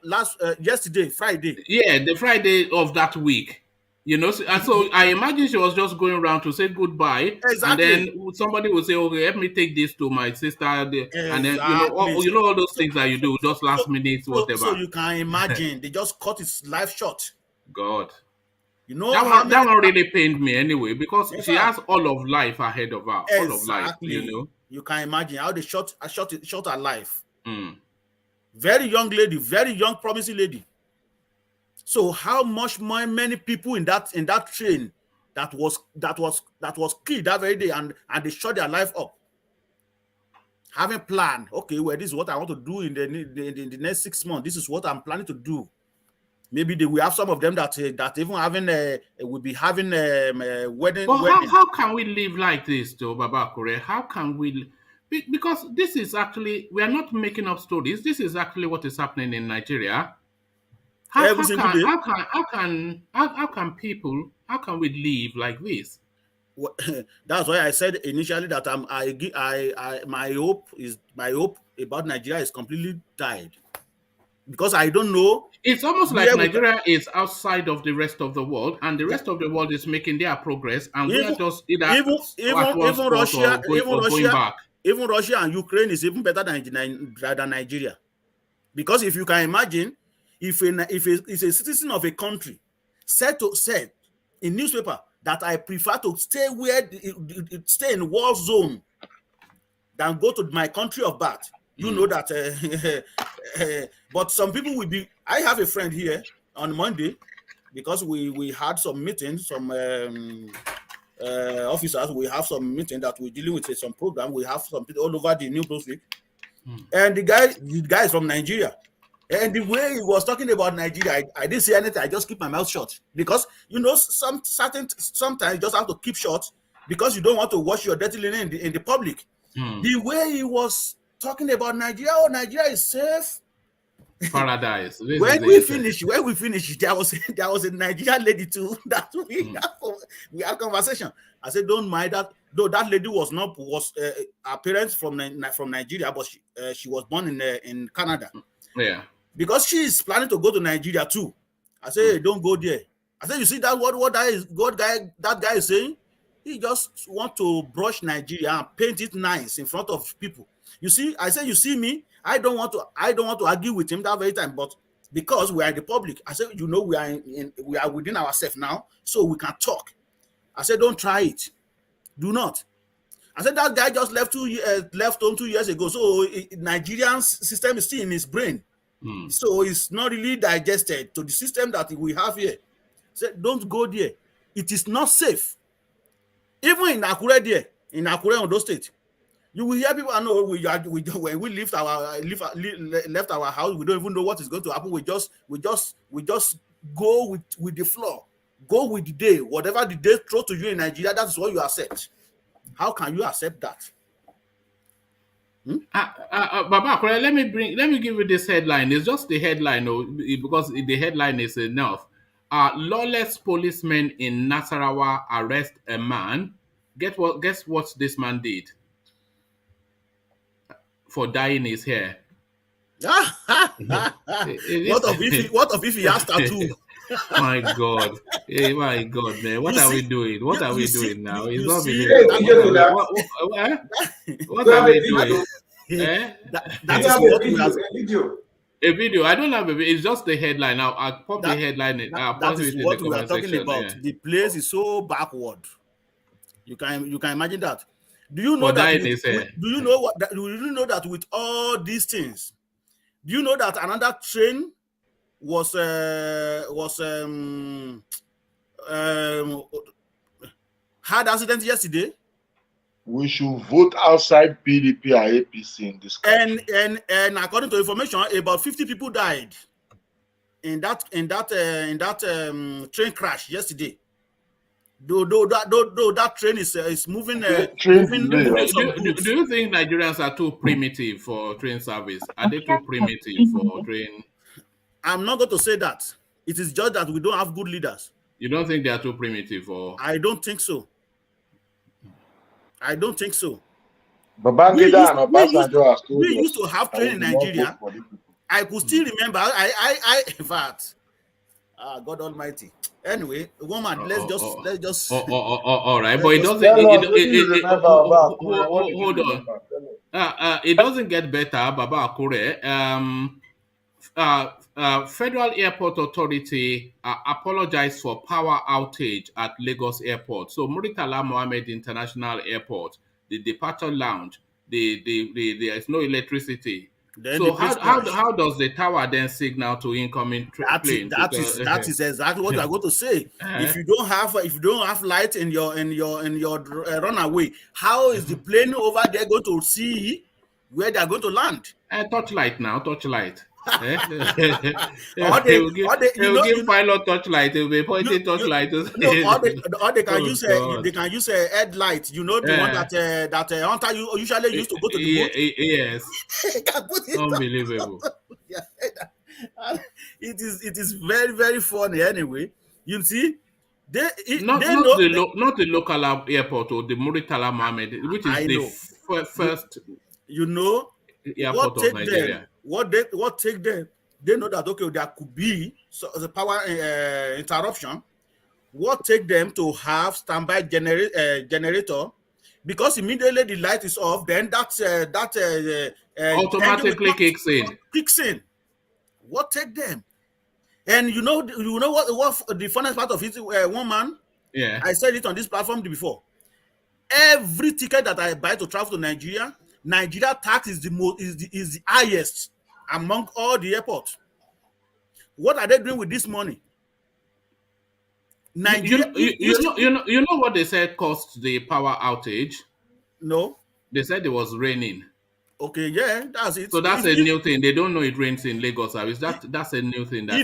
Speaker 5: yesterday, Friday.
Speaker 1: Yeah, the Friday of that week. You know, and so I imagine she was just going around to say goodbye,
Speaker 5: Exactly.
Speaker 1: and then somebody will say, "Okay, let me take this to my sister," and then all those things that you do, just last minute, whatever.
Speaker 5: So you can imagine they just cut his life short.
Speaker 1: God,
Speaker 5: you know
Speaker 1: that one really pained me anyway, because she has all of life ahead of her,
Speaker 5: exactly.
Speaker 1: all of life. You know,
Speaker 5: you can imagine how they shot her life. Very young lady, very young, promising lady. So how much more many people in that train that was killed that very day, and they shot their life up, having planned, okay, well, this is what I want to do in the next 6 months. This is what I'm planning to do. Maybe they will have some of them that even having will be having a wedding.
Speaker 1: But how can we live like this, though, Baba Kure? How can we? Because this is actually, we are not making up stories. This is actually what is happening in Nigeria. How can we live like this?
Speaker 5: That's why I said initially that my hope about Nigeria is completely died, because I don't know.
Speaker 1: It's almost like Nigeria is outside of the rest of the world, and the rest of the world is making their progress, and we are just either going back.
Speaker 5: Even Russia and Ukraine is even better than Nigeria, because if you can imagine, if a citizen of a country said in newspaper that I prefer to stay stay in war zone than go to my country of birth, you know that. But some people will be. I have a friend here on Monday, because we had some meetings, some officers. We have some meeting that we're dealing with some program. We have some people all over the New Brunswick, and the guy is from Nigeria. And the way he was talking about Nigeria, I didn't say anything. I just keep my mouth shut, because sometimes you just have to keep short, because you don't want to wash your dirty linen in the public. The way he was talking about Nigeria, Nigeria is safe.
Speaker 1: Paradise.
Speaker 5: When we finished, there was a Nigerian lady too that we had conversation. I said, don't mind that. Though that lady was her parents from Nigeria, but she was born in Canada.
Speaker 1: Yeah.
Speaker 5: Because she is planning to go to Nigeria too. I say, hey, don't go there. I said, you see that what that guy is saying? He just want to brush Nigeria and paint it nice in front of people. You see, I said, you see me, I don't want to argue with him that very time, but because we are in the public, I said, you know, we are within ourselves now, so we can talk. I said, don't try it. Do not. I said, that guy just left home 2 years ago, so Nigerian system is still in his brain. So it's not really digested to the system that we have here. I said, don't go there. It is not safe. Even in Akure there, in Akure, Ondo State, you will hear people. I know when we left our house, we don't even know what is going to happen. We just go with the flow, go with the day. Whatever the day throw to you in Nigeria, that's what you accept. How can you accept that?
Speaker 1: Baba, let me give you this headline. It's just the headline, because the headline is enough. Lawless policemen in Nasarawa arrest a man. Guess what this man did for dyeing his hair?
Speaker 5: What if he has tattoo?
Speaker 1: My God, hey, my God, man, what are we doing? What are we doing now? It's not what are we doing?
Speaker 5: That is what we have.
Speaker 1: A video. I don't have a video. It's just the headline. I'll pop the headline.
Speaker 5: That is what we are talking about. Yeah. The place is so backward. You can imagine that. Do you know that? Do you know that with all these things? Do you know that another train was had accident yesterday?
Speaker 7: We should vote outside PDP and APC in this country.
Speaker 5: And according to information, about 50 people died in that train crash yesterday. Though that train is moving,
Speaker 7: Train
Speaker 5: moving
Speaker 7: delay.
Speaker 5: some goods.
Speaker 1: Do you think Nigerians are too primitive for train service? Are they too primitive for train?
Speaker 5: I'm not going to say that. It is just that we don't have good leaders.
Speaker 1: You don't think they are too primitive, or?
Speaker 5: I don't think so. I don't think so.
Speaker 7: Babangida and Obasanjo has told us.
Speaker 5: We used to have train in Nigeria. I could still remember. In fact, God Almighty. Anyway, woman, let's just.
Speaker 1: All right, but it doesn't. Hold on. It doesn't get better, Baba Akure. Federal Airport Authority apologized for power outage at Lagos Airport. So Muritala Mohammed International Airport, the departure lounge, there is no electricity.
Speaker 5: Then
Speaker 1: so how does the tower then signal to incoming planes?
Speaker 5: That is exactly what I'm going to say. If you don't have light in your runaway, how is the plane over there going to see where they are going to land?
Speaker 1: Torchlight now, torchlight.
Speaker 5: They
Speaker 1: will give pilot torchlight. They will be pointing torchlight.
Speaker 5: Or they can use a headlight. You know, the one that hunter usually used to go to the boat.
Speaker 1: Yes. Unbelievable.
Speaker 5: It is very, very funny. Anyway, you see,
Speaker 1: not the local airport or the Muritala Mohammed, which is the first.
Speaker 5: You know,
Speaker 1: airport of Nigeria.
Speaker 5: What take them? They know that there could be the power interruption. What take them to have standby generator? Because immediately the light is off, then that
Speaker 1: automatically kicks in.
Speaker 5: What take them? And you know what the funniest part of it? One man.
Speaker 1: Yeah.
Speaker 5: I said it on this platform before. Every ticket that I buy to travel to Nigeria tax is the highest among all the airports. What are they doing with this money? Nigeria,
Speaker 1: you know what they said caused the power outage?
Speaker 5: No.
Speaker 1: They said it was raining.
Speaker 5: Okay, yeah, that's it.
Speaker 1: So that's a new thing. They don't know it rains in Lagos. That's a new thing. That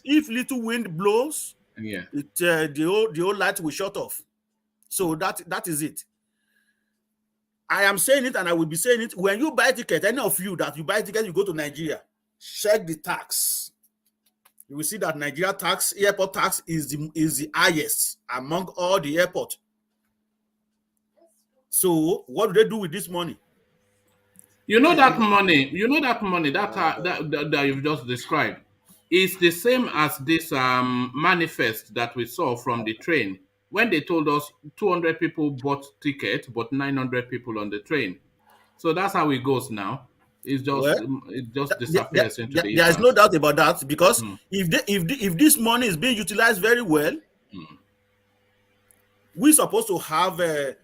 Speaker 5: if little wind blows,
Speaker 1: yeah,
Speaker 5: the whole light will shut off. So that is it. I am saying it, and I will be saying it. When you buy ticket, any of you that you buy ticket, you go to Nigeria, check the tax. You will see that Nigeria tax, airport tax, is the highest among all the airports. So what do they do with this money?
Speaker 1: You know that money that you've just described is the same as this manifest that we saw from the train. When they told us 200 people bought ticket, but 900 people on the train. So that's how it goes now. It just disappears into the.
Speaker 5: There is no doubt about that, because if this money is being utilized very well, we're supposed to have a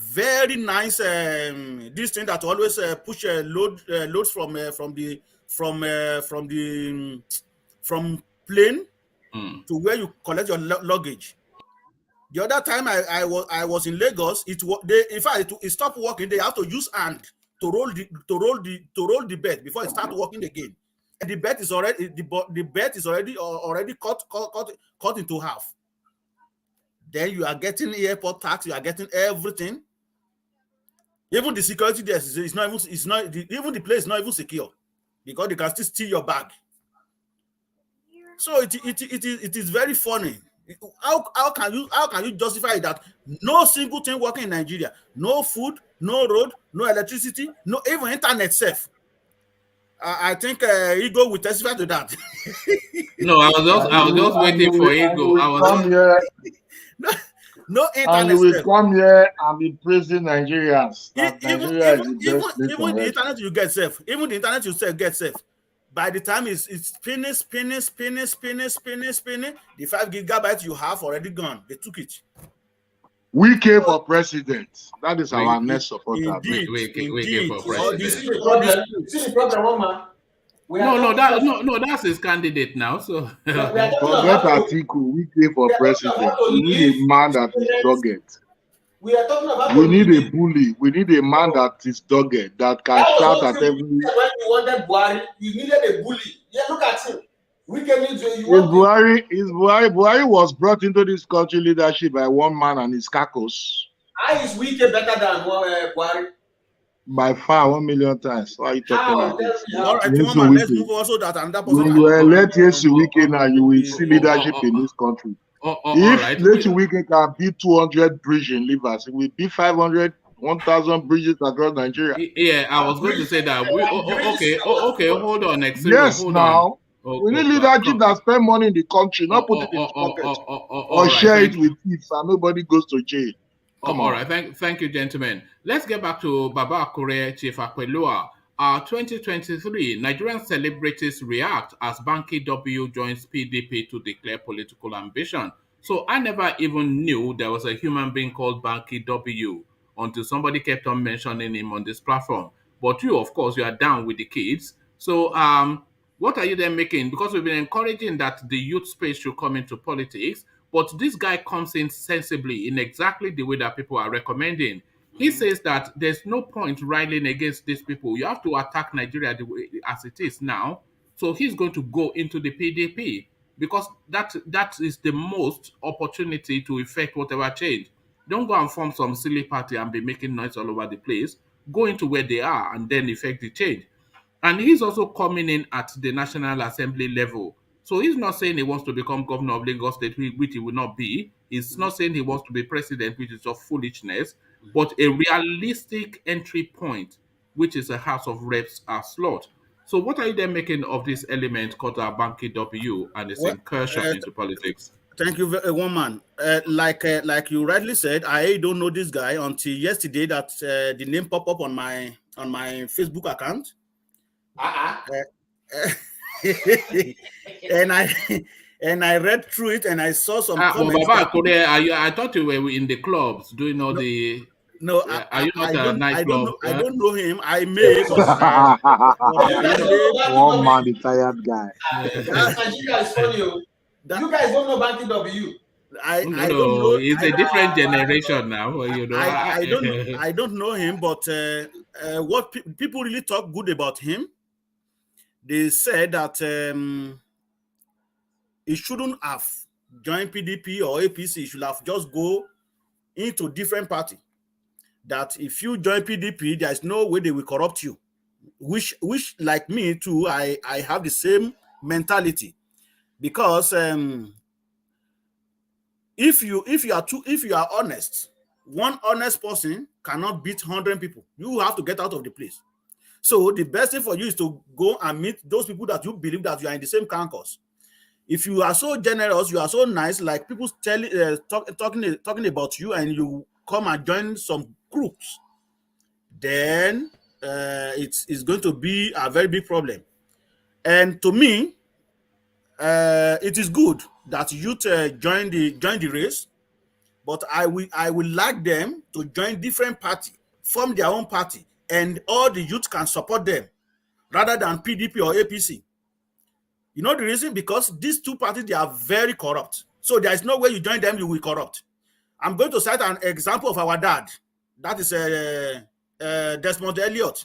Speaker 5: very nice this thing that always push loads from plane to where you collect your luggage. The other time I was in Lagos, it stopped working. They have to use hand to roll the bed before it starts working again. And the bed is already cut into half. Then you are getting airport tax. You are getting everything. Even the security there even the place is not even secure, because they can still steal your bag. So it is very funny. How can you justify that no single thing working in Nigeria? No food, no road, no electricity, no even internet safe. I think Ego will testify to that.
Speaker 1: No, I was just waiting for Ego.
Speaker 5: No internet.
Speaker 7: And you will come here and be praising Nigerians.
Speaker 5: Even the internet you get safe. Even the internet you say get safe. By the time it's spinning, the 5 gigabytes you have already gone. They took it.
Speaker 7: We came for president. That is our next supporter.
Speaker 1: We came for president.
Speaker 6: See the problem, man.
Speaker 1: No, that's his candidate now. So
Speaker 7: forget Atiku. We came for president. We need a man that is dogged.
Speaker 6: We are talking about.
Speaker 7: We need a bully. We need a man that is dogged, that can shout at every.
Speaker 6: When you wanted Buhari, you needed a bully. Yeah, look at him.
Speaker 7: Buhari was brought into this country leadership by one man and his caucus.
Speaker 6: How is Wike better than Buhari?
Speaker 7: By far, 1 million times. Why are you talking like this?
Speaker 5: All right,
Speaker 7: Yes,
Speaker 5: man, let's
Speaker 7: Wike.
Speaker 5: move on so that another person.
Speaker 7: When you elect Yesu Wike now, you will see leadership in this country. If Yesu Wike can beat 200 bridges in Rivers, it will be 500, 1,000 bridges across Nigeria.
Speaker 1: Yeah, I was going to say that. Okay, hold on.
Speaker 7: Yes, now. We need leadership that spend money in the country, not put it in his pocket. Or share it with thieves and nobody goes to jail. Come on.
Speaker 1: All right, thank you, gentlemen. Let's get back to Baba Akure, Chief Akpelua. 2023, Nigerian celebrities react as Banky W joins PDP to declare political ambition. So I never even knew there was a human being called Banky W until somebody kept on mentioning him on this platform. But you, of course, you are down with the kids. So what are you then making? Because we've been encouraging that the youth space should come into politics, but this guy comes in sensibly in exactly the way that people are recommending. He says that there's no point rallying against these people. You have to attack Nigeria the way as it is now. So he's going to go into the PDP because that is the most opportunity to effect whatever change. Don't go and form some silly party and be making noise all over the place. Go into where they are and then effect the change. And he's also coming in at the National Assembly level. So he's not saying he wants to become governor of Lagos State, which he will not be. He's not saying he wants to be president, which is of foolishness, but a realistic entry point, which is a House of Reps slot. So what are you then making of this element called Banky W and its incursion into politics?
Speaker 5: Thank you, one man. Like you rightly said, I don't know this guy until yesterday that the name popped up on my Facebook account. And I read through it and I saw some comments.
Speaker 1: I thought you were in the clubs doing all the.
Speaker 5: No,
Speaker 1: are you not a nightclub?
Speaker 5: I don't know him. I may.
Speaker 7: One man, the tired guy.
Speaker 6: Nigeria is funny. You guys don't know Banky W.
Speaker 5: I don't know.
Speaker 1: It's a different generation now. You know.
Speaker 5: I don't know him, but what people really talk good about him. They said that he shouldn't have joined PDP or APC. He should have just go into different party. That if you join PDP, there's no way they will corrupt you. Which like me too, I have the same mentality. Because if you are honest, one honest person cannot beat 100 people. You have to get out of the place. So the best thing for you is to go and meet those people that you believe that you are in the same campus. If you are so generous, you are so nice, like people talking about you, and you come and join some groups, then it's going to be a very big problem. And to me, it is good that youth join the race, but I will like them to join different party, form their own party, and all the youth can support them rather than PDP or APC. You know the reason? Because these two parties, they are very corrupt. So there is no way you join them, you will corrupt. I'm going to cite an example of our dad. That is Desmond Elliott.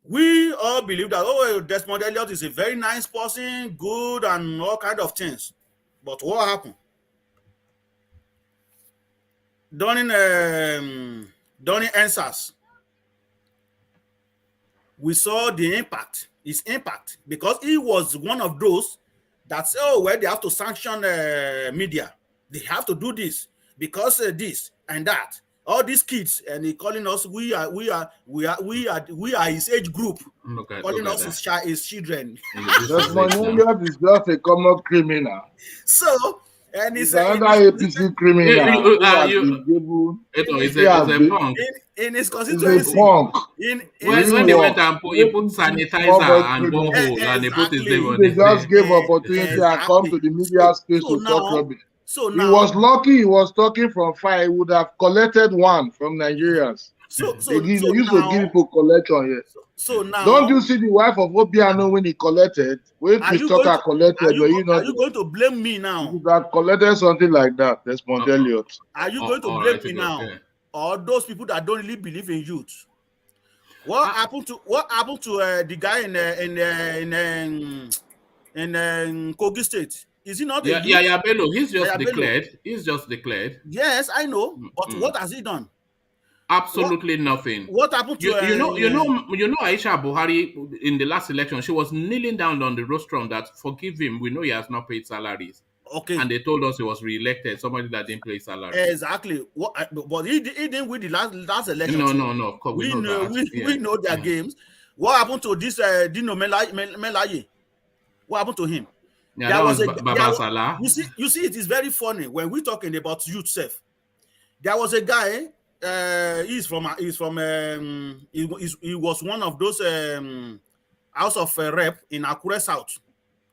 Speaker 5: We all believe that, Desmond Elliott is a very nice person, good, and all kind of things. But what happened? During NSAS, we saw his impact, because he was one of those that say, they have to sanction media. They have to do this because this and that. All these kids, and he calling us, we are his age group, calling us his children.
Speaker 7: Desmond Elliott is just a common criminal.
Speaker 5: So, and he's
Speaker 7: another APC criminal.
Speaker 1: It's a punk.
Speaker 5: In his constituency.
Speaker 1: When they went and he put sanitizer and borehole and they put his name on it.
Speaker 7: They just gave opportunity and come to the media space to talk rubbish.
Speaker 5: So now,
Speaker 7: he was lucky he was talking from fire. He would have collected one from Nigerians. They used to give people collection here.
Speaker 5: So now,
Speaker 7: don't you see the wife of Obiano when he collected? When Chris Tucker collected,
Speaker 5: are you going to blame me now?
Speaker 7: You have collected something like that, Desmond Elliott.
Speaker 5: Are you going to blame me now? Or those people that don't really believe in youth? What happened to the guy in Kogi State. Is he not a
Speaker 1: Yeah,
Speaker 5: youth?
Speaker 1: yeah, Bello. He's just
Speaker 5: Yaya Bello.
Speaker 1: declared. He's just declared.
Speaker 5: Yes, I know. But what has he done?
Speaker 1: Absolutely nothing.
Speaker 5: What happened to
Speaker 1: you know Aisha Buhari in the last election? She was kneeling down on the rostrum that forgive him. We know he has not paid salaries.
Speaker 5: Okay.
Speaker 1: And they told us he was re-elected. Somebody that didn't pay salary.
Speaker 5: Exactly. But he didn't win the last election.
Speaker 1: No. Of course, we know that.
Speaker 5: We know their games. What happened to this Dino Melaye? What happened to him?
Speaker 1: Yeah, that was Baba Salah.
Speaker 5: You see, it is very funny when we're talking about youth self. There was a guy. He was one of those House of Rep in Akure South,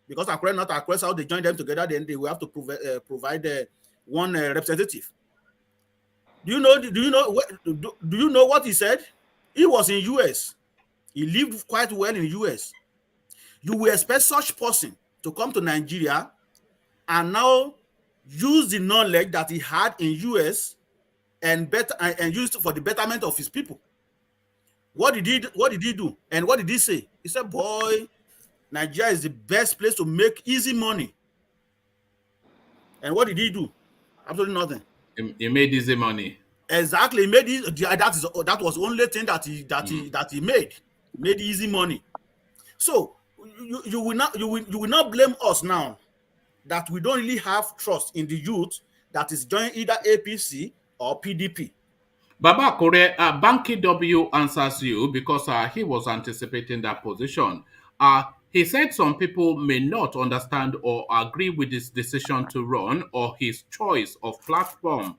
Speaker 5: because Akure not Akure South. They joined them together. Then they will have to provide one representative. Do you know what he said? He was in US. He lived quite well in US. You will expect such person to come to Nigeria and now use the knowledge that he had in US and use it for the betterment of his people. What did he do? And what did he say? He said, boy, Nigeria is the best place to make easy money. And what did he do? Absolutely nothing.
Speaker 1: He made easy money.
Speaker 5: Exactly. He made that was the only thing that he made easy money. So you will not blame us now that we don't really have trust in the youth that is joining either APC or PDP.
Speaker 1: Baba Kore, Banky W answers you because he was anticipating that position. He said some people may not understand or agree with his decision to run or his choice of platform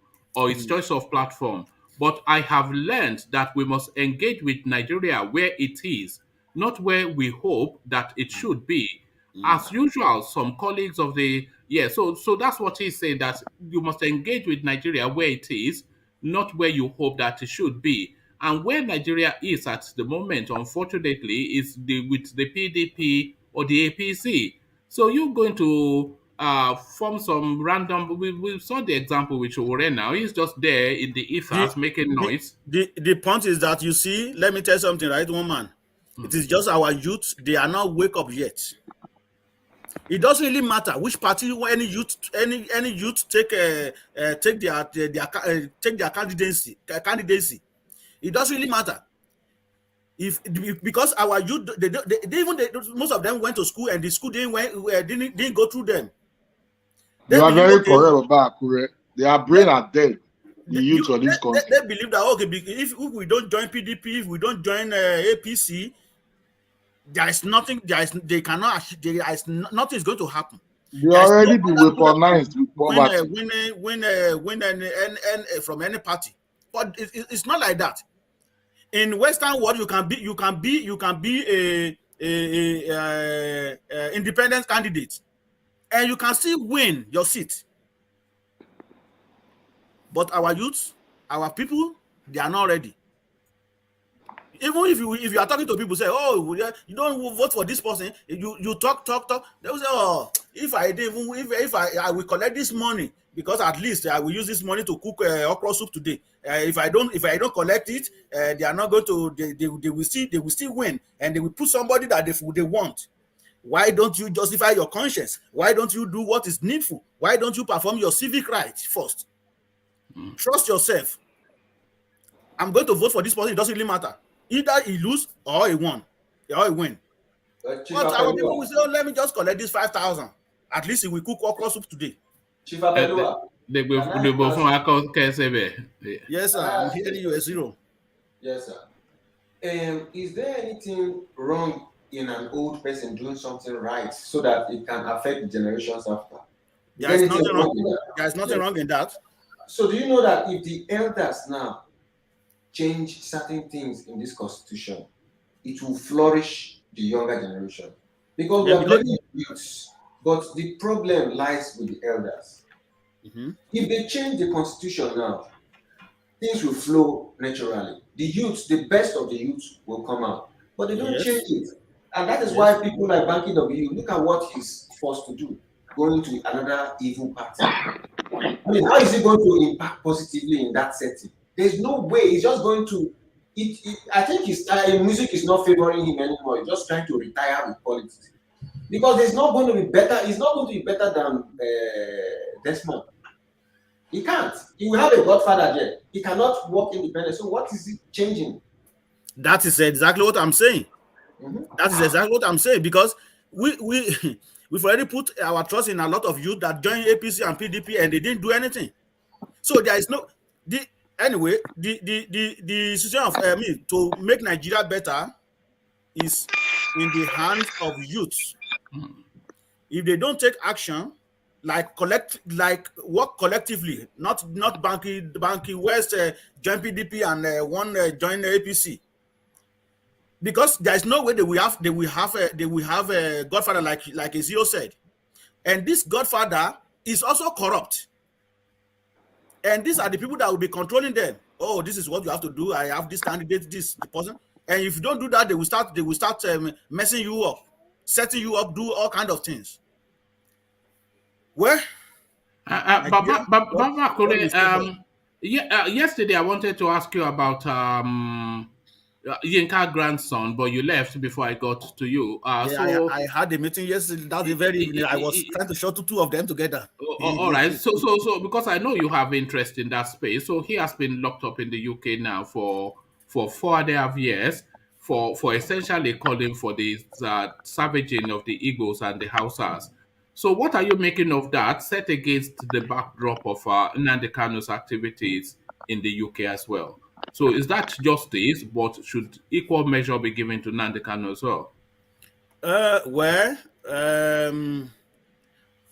Speaker 1: But I have learned that we must engage with Nigeria where it is, not where we hope that it should be. As usual, some colleagues of so that's what he's saying, that you must engage with Nigeria where it is, not where you hope that it should be. And where Nigeria is at the moment, unfortunately, is with the PDP or the APC. So you're going to form some random. We saw the example with Ore now. He's just there in the ethers making noise.
Speaker 5: The point is that, you see, let me tell you something, right, woman? It is just our youth, they are not wake up yet. It doesn't really matter which party any youth take their candidacy. It doesn't really matter. Because our youth, most of them went to school and the school didn't go through them.
Speaker 7: You are very correct about Akure. Their brain are dead. The youth of this country.
Speaker 5: They believe that if we don't join PDP, if we don't join APC, nothing is going to happen.
Speaker 7: They already been weaponized with poverty.
Speaker 5: Win from any party, but it's not like that. In Western world, you can be a independent candidate, and you can still win your seat. But our youth, our people, they are not ready. Even if you are talking to people, say, oh, you don't vote for this person, you talk, they will say, oh, if I will collect this money, because at least I will use this money to cook okra soup today. If I don't collect it, they are not going to. They will still win, and they will put somebody that they want. Why don't you justify your conscience? Why don't you do what is needful? Why don't you perform your civic rights first? Trust yourself. I'm going to vote for this person. It doesn't really matter. Either he lose or he won, or he win. But our people will say, oh, let me just collect this 5,000. At least he will cook okra soup today.
Speaker 6: Chief Apelua.
Speaker 5: Yes, sir. I'm hearing you, zero.
Speaker 6: Yes, sir. Is there anything wrong in an old person doing something right so that it can affect the generations after?
Speaker 5: There is nothing wrong. There is nothing wrong in that.
Speaker 6: So do you know that if the elders now change certain things in this constitution, it will flourish the younger generation? Because we are blaming youths, but the problem lies with the elders. If they change the constitution now, things will flow naturally. The youths, the best of the youths will come out, but they don't change it. And that is why people like Banky W, look at what he's forced to do, going to another evil party. I mean, how is he going to impact positively in that setting? There's no way. He's just going to. I think his music is not favoring him anymore. He's just trying to retire with politics. Because there's not going to be better. It's not going to be better than Desmond. He can't. He will have a godfather there. He cannot work independent. So what is it changing?
Speaker 5: That is exactly what I'm saying. That is exactly what I'm saying, because we've already put our trust in a lot of youth that joined APC and PDP and they didn't do anything. So there is no the situation of to make Nigeria better is in the hands of youths. If they don't take action, like work collectively, not Banky West join PDP and one join APC. Because there is no way they will have a godfather like Ezio said, and this godfather is also corrupt, and these are the people that will be controlling them. Oh, this is what you have to do. I have this candidate, this person, and if you don't do that, they will start messing you up, setting you up, do all kinds of things. Well,
Speaker 1: yesterday I wanted to ask you about Yinka grandson, but you left before I got to you.
Speaker 5: So I had a meeting yesterday. That the very evening. I was trying to show two of them together.
Speaker 1: All right. So because I know you have interest in that space, so he has been locked up in the UK now for 4.5 years for essentially calling for the savaging of the Igbos and the Hausas. So what are you making of that, set against the backdrop of Nnamdi Kanu's activities in the UK as well? So is that justice, but should equal measure be given to Nnamdi Kanu as well?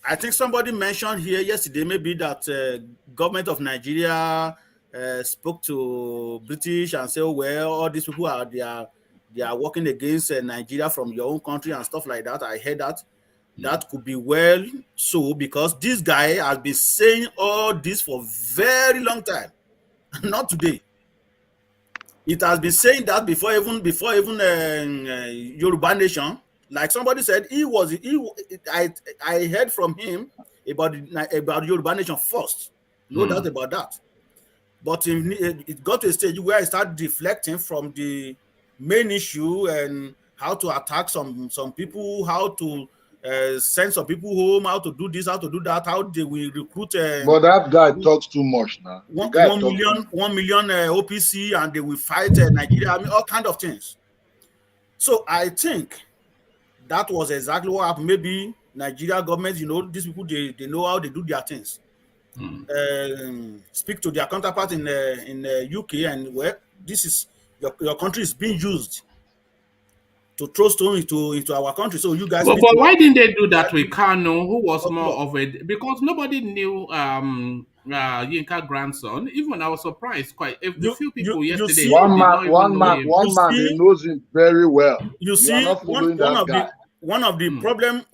Speaker 5: I think somebody mentioned here yesterday maybe that government of Nigeria spoke to British and said, well, all these people they are working against Nigeria from your own country and stuff like that. I heard that. That could be well so, because this guy has been saying all this for a very long time, not today. It has been saying that before even Yoruba Nation. Like somebody said, I heard from him about Yoruba Nation first. No doubt about that. But it got to a stage where I started deflecting from the main issue and how to attack some people, how to send some people home, how to do this, how to do that, how they will recruit.
Speaker 7: But that guy talks too much now.
Speaker 5: 1 million OPC, and they will fight Nigeria. I mean, all kind of things. So I think that was exactly what happened. Maybe Nigeria government, these people, they know how they do their things. Speak to their counterpart in UK, and this is your country is being used to throw stones into our country. So you guys.
Speaker 1: But why didn't they do that with Kanu, who was more of a, because nobody knew Yinka grandson. Even I was surprised quite. A few people yesterday.
Speaker 7: One man, he knows him very well.
Speaker 5: You see, one of the problem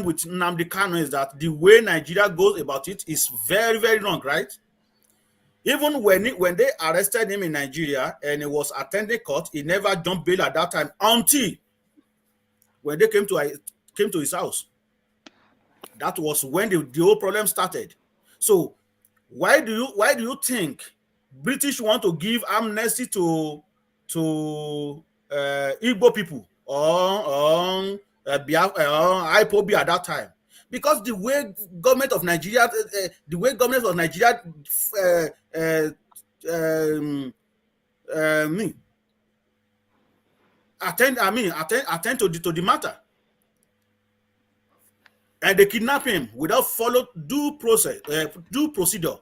Speaker 5: with Nnamdi Kanu is that the way Nigeria goes about it is very, very wrong, right? Even when they arrested him in Nigeria and he was attending court, he never jumped bail at that time until when they came to his house. That was when the whole problem started. So why do you think British want to give amnesty to Igbo people or Ipob at that time? Because the way government of Nigeria attend to the matter, and they kidnap him without follow due procedure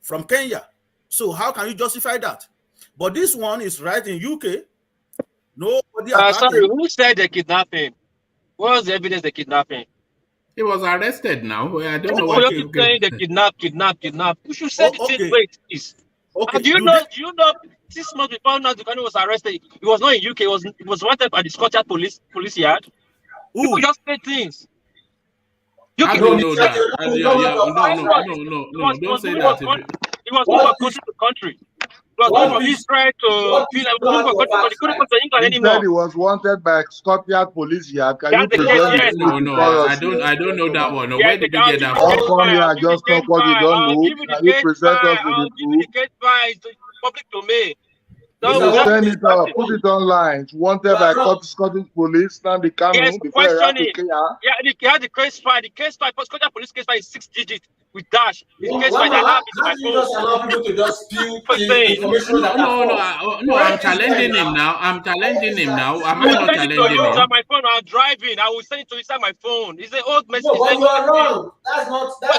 Speaker 5: from Kenya. So how can you justify that? But this one is right in UK. Nobody.
Speaker 8: Sorry, who said they kidnapped him? What was the evidence they kidnapped him?
Speaker 1: He was arrested now. I don't know
Speaker 8: what you're saying. They kidnap. You should say the thing where it is. Okay. Do you know 6 months before Nnamdi Kanu was arrested, he was not in UK. He was wanted by the Scottish police yard. People just say things.
Speaker 1: I don't know that. No, don't say that.
Speaker 8: He was moved from country to country. He was moved from Israel to he couldn't go to England anymore.
Speaker 7: He was wanted by Scottish police yard. Can you
Speaker 1: present No, I don't know that one. Where did you get that from?
Speaker 7: How come you just talk what you don't know? Can you present us with the proof?
Speaker 8: Give the case by public domain.
Speaker 7: Send it up, put it online. Wanted by Scottish police, now the Kanu.
Speaker 8: Yes, questioning. Yeah, he had the case file. The case file, Scottish police case file is 6 digits with dash. The case file that I have is my phone.
Speaker 6: Just allow people to just spew information that
Speaker 1: No, I'm challenging him now. I'm challenging him now. I'm not challenging him.
Speaker 8: On my phone, I'm driving. I will send it to inside my phone. It's an old message.
Speaker 6: No, but you are wrong. That's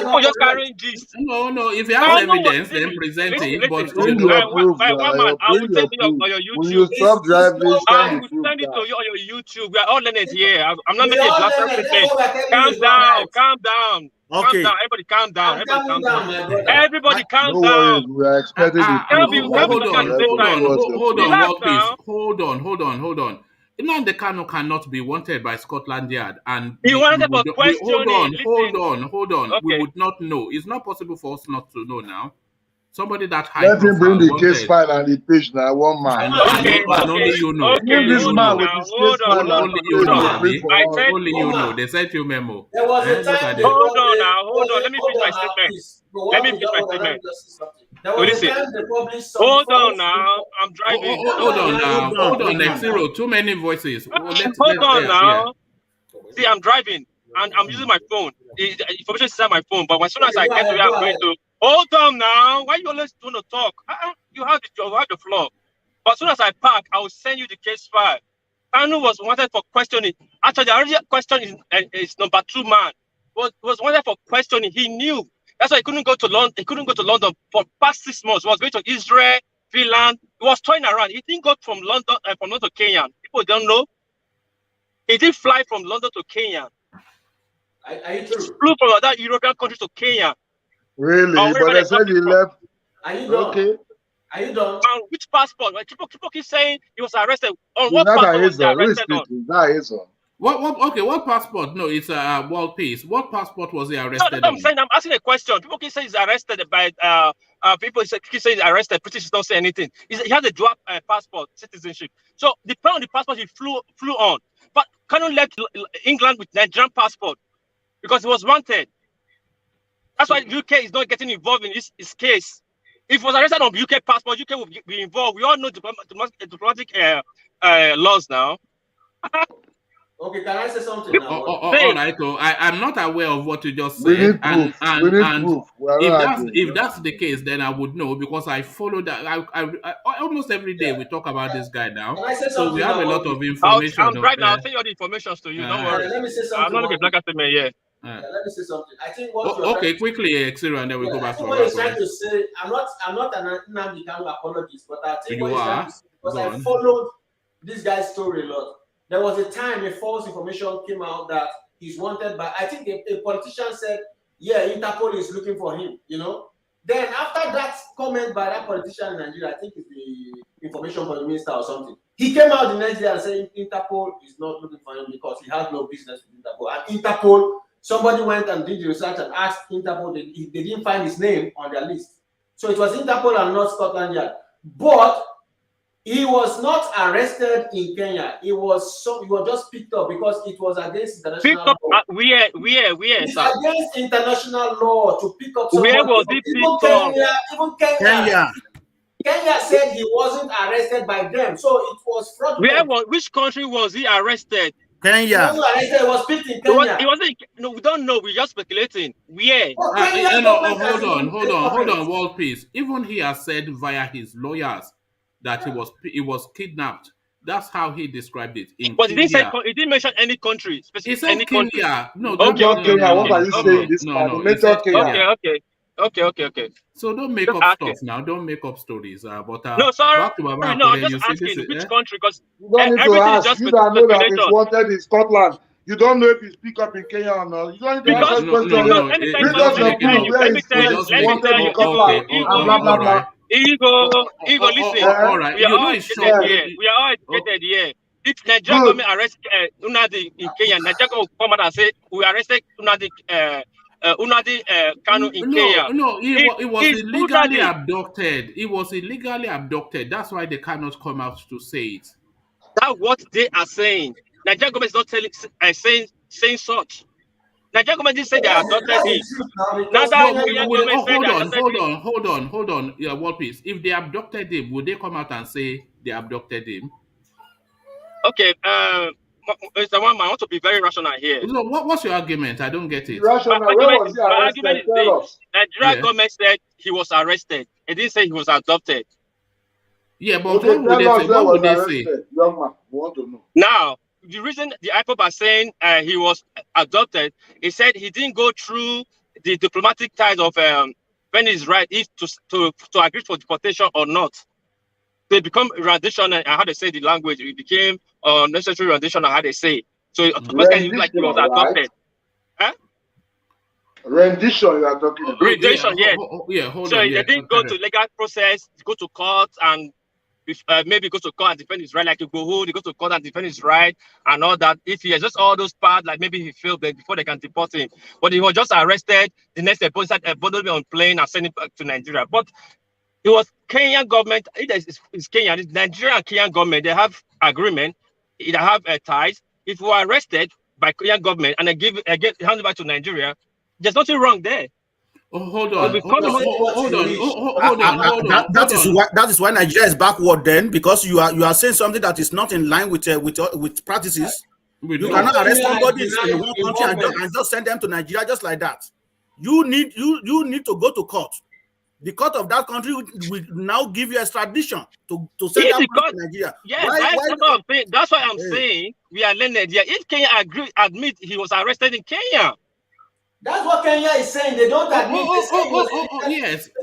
Speaker 6: not
Speaker 8: just carrying this.
Speaker 1: No. If you have evidence, then present it. But
Speaker 7: bring your proof.
Speaker 8: I will send it on your YouTube.
Speaker 7: When you stop driving,
Speaker 8: I will send it to you on your YouTube. We are all learned here. I'm not making a blasphemous statement. Calm down.
Speaker 5: Okay.
Speaker 8: Everybody calm down. Everybody calm down.
Speaker 7: We are expecting
Speaker 1: Hold on. Nnamdi Kanu cannot be wanted by Scotland Yard, and
Speaker 8: he wanted for questioning.
Speaker 1: Hold on.
Speaker 8: Okay.
Speaker 1: We would not know. It's not possible for us not to know now. Somebody that high.
Speaker 7: Let him bring the case file and the page now. One man.
Speaker 1: Only you know.
Speaker 7: This man with his case file.
Speaker 1: Only you know. Only you know. They sent you memo.
Speaker 6: There was a time.
Speaker 8: Hold on. Let me finish my statement. Hold on now. I'm driving.
Speaker 1: Hold on. Next zero. Too many voices.
Speaker 8: Hold on now. See, I'm driving and I'm using my phone. The information is inside my phone, but as soon as I get to where I'm going to. Hold on now. Why you always want to talk? You have the floor. But as soon as I park, I will send you the case file. Kanu was wanted for questioning. Actually, the original question is number 2 man. Was wanted for questioning. He knew. That's why he couldn't go to London. He couldn't go to London for past 6 months. He was going to Israel, Finland. He was toying around. He didn't go from London to Kenya. People don't know. He didn't fly from London to Kenya.
Speaker 6: Are you true?
Speaker 8: He flew from other European countries to Kenya.
Speaker 7: Really? But I said he left.
Speaker 6: Are you done?
Speaker 7: Okay.
Speaker 6: Are you done?
Speaker 8: Which passport? People keep saying he was arrested. On what passport was he arrested on?
Speaker 1: What passport? No, it's World Peace. What passport was he arrested on?
Speaker 8: I'm asking a question. People keep saying he's arrested by people keep saying he's arrested. British don't say anything. He had a dual passport, citizenship. So depending on the passport he flew on. But Kanu left England with Nigerian passport because he was wanted. That's why UK is not getting involved in his case. If he was arrested on UK passport, UK will be involved. We all know diplomatic laws now.
Speaker 6: Okay, can I say something now?
Speaker 1: All right, so I'm not aware of what you just said. And if that's the case, then I would know because I follow that. I almost every day we talk about this guy now. So we have a lot of information.
Speaker 8: I'm right now. I'll send you all the information to you. Don't worry.
Speaker 6: Let me say something.
Speaker 8: I'm not looking black at me yet.
Speaker 6: Let me say something. I think what
Speaker 1: quickly, Xero, and then we go back to
Speaker 6: what you're trying to say. I'm not an Nnamdi Kanu apologist, but I think what you're trying to say, because I followed this guy's story a lot. There was a time a false information came out that he's wanted by, I think a politician said, yeah, Interpol is looking for him, Then after that comment by that politician in Nigeria, I think it's the information for the minister or something, he came out the next day and said Interpol is not looking for him because he has no business with Interpol. And Interpol, somebody went and did the research and asked Interpol, they didn't find his name on their list. So it was Interpol and not Scotland Yard. But he was not arrested in Kenya. He was just picked up because it was against international law.
Speaker 8: Where?
Speaker 6: It's against international law to pick up someone.
Speaker 8: Where was he picked up?
Speaker 6: Even Kenya. Kenya said he wasn't arrested by them, so it was fraudulent.
Speaker 8: Which country was he arrested?
Speaker 5: Kenya.
Speaker 6: He wasn't arrested. He was picked in Kenya.
Speaker 8: He wasn't. No, we don't know. We're just speculating. Where?
Speaker 1: Hold on, World Peace. Even he has said via his lawyers that he was kidnapped. That's how he described it.
Speaker 8: But he didn't mention any country.
Speaker 1: He said Kenya. No,
Speaker 7: Kenya. What are you saying? This Kenya.
Speaker 8: Okay.
Speaker 1: So don't make up stuff now. Don't make up stories.
Speaker 8: No, sorry. No, I'm just asking which country because
Speaker 7: you don't need to ask. You don't know that it's wanted in Scotland. You don't know if he speak up in Kenya or not. You don't need to ask questions.
Speaker 8: Let me tell you. Ego, listen.
Speaker 1: All right.
Speaker 8: We are all educated here. If Nigeria government arrest Nnamdi in Kenya, Nigeria will come out and say we arrested Nnamdi Kanu in Kenya.
Speaker 1: No, he was illegally abducted. He was illegally abducted. That's why they cannot come out to say it.
Speaker 8: That's what they are saying. Nigeria government is not saying such. Nigerian government didn't say they adopted him. Now that Kenyan government said they adopted him.
Speaker 1: Hold on. Yeah, World Peace. If they abducted him, would they come out and say they abducted him?
Speaker 8: Okay, Mr. Wama, I want to be very rational here.
Speaker 1: So what's your argument? I don't get it.
Speaker 7: Rational. Where was he arrested? Tell us.
Speaker 8: Nigerian government said he was arrested. It didn't say he was adopted.
Speaker 1: Yeah, but what would they say?
Speaker 7: Young man, we want to know.
Speaker 8: Now, the reason the Ipob are saying he was adopted, he said he didn't go through the diplomatic ties of when he's right, if to agree for deportation or not. They become rendition and how they say the language. It became necessary rendition and how they say. So automatically like he was adopted.
Speaker 7: Right? Huh? Rendition, you are talking about.
Speaker 8: Rendition, yes.
Speaker 1: Hold
Speaker 8: on.
Speaker 1: So
Speaker 8: they didn't go to legal process, go to court and maybe go to court and defend his right, like you go home, they go to court and defend his right and all that. If he has just all those parts, like maybe he failed before they can deport him. But he was just arrested. The next day, bundled on plane and sent him back to Nigeria. But it was Kenyan government. It's Kenya, it's Nigeria and Kenyan government. They have agreement. They have ties. If you are arrested by Kenyan government and they hand it back to Nigeria, there's nothing wrong there.
Speaker 1: Oh, hold on.
Speaker 5: That is why Nigeria is backward then, because you are saying something that is not in line with practices. You cannot arrest somebody in one country and just send them to Nigeria just like that. You need to go to court. The court of that country will now give you extradition to send them to Nigeria.
Speaker 8: Yes, that's why I'm saying we are learned here. If Kenya admit he was arrested in Kenya.
Speaker 6: That's what Kenya is saying. They don't admit.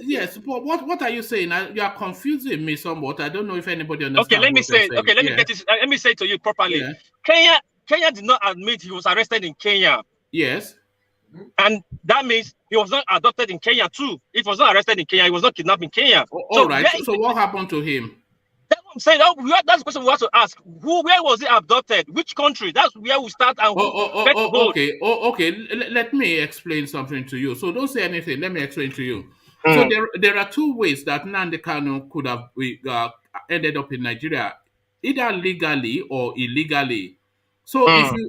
Speaker 1: Yes. But what are you saying? You are confusing me somewhat. I don't know if anybody understands.
Speaker 8: Okay, let me say. Okay, let me get this. Let me say to you properly. Yeah. Kenya did not admit he was arrested in Kenya.
Speaker 1: Yes.
Speaker 8: And that means he was not adopted in Kenya too. If he was not arrested in Kenya, he was not kidnapped in Kenya.
Speaker 1: All right. So what happened to him?
Speaker 8: That's what I'm saying. That's the question we have to ask. Where was he abducted? Which country? That's where we start. And
Speaker 1: okay. Let me explain something to you. So don't say anything. Let me explain to you. So there are two ways that Nnamdi Kanu could have ended up in Nigeria, either legally or illegally. So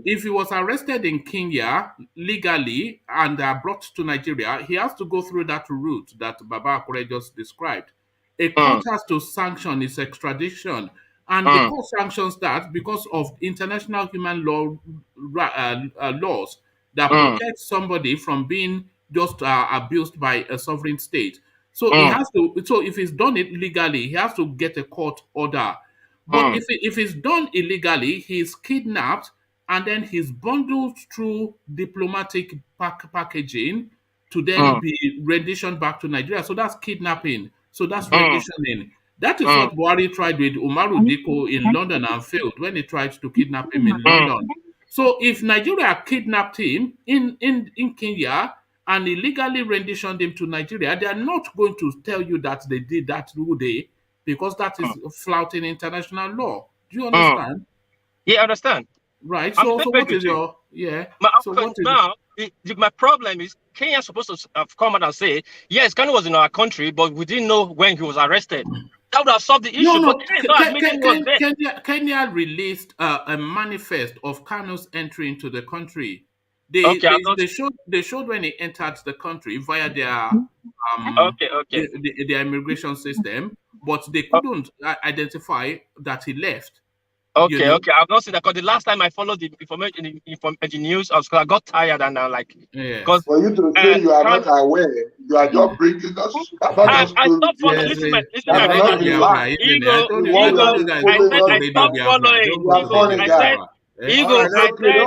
Speaker 1: if he was arrested in Kenya legally and brought to Nigeria, he has to go through that route that Baba Akure just described. A court has to sanction his extradition, and the court sanctions that because of international human law laws that protect somebody from being just abused by a sovereign state. So he has to. So if he's done it legally, he has to get a court order. But if it's done illegally, he's kidnapped and then he's bundled through diplomatic packaging to then be renditioned back to Nigeria. So that's kidnapping. So that's renditioning. That is what Buhari tried with Umaru Diko in London and failed when he tried to kidnap him in London. So if Nigeria kidnapped him in Kenya and illegally renditioned him to Nigeria, they are not going to tell you that they did that today, because that is flouting international law. Do you understand?
Speaker 8: Yeah, I understand.
Speaker 1: Right. So what is your
Speaker 8: my problem is Kenya is supposed to have come out and say, yes, Kanu was in our country, but we didn't know when he was arrested. That would have solved the issue.
Speaker 1: Kenya released a manifest of Kanu's entry into the country. They showed when he entered the country via their their immigration system, but they couldn't identify that he left.
Speaker 8: Okay. I've not seen that, because the last time I followed the information from the news, I got tired and I'm like,
Speaker 7: because for you to say you are not aware, you are just bringing us.
Speaker 8: I stopped following. Listen, I stopped following.
Speaker 7: Don't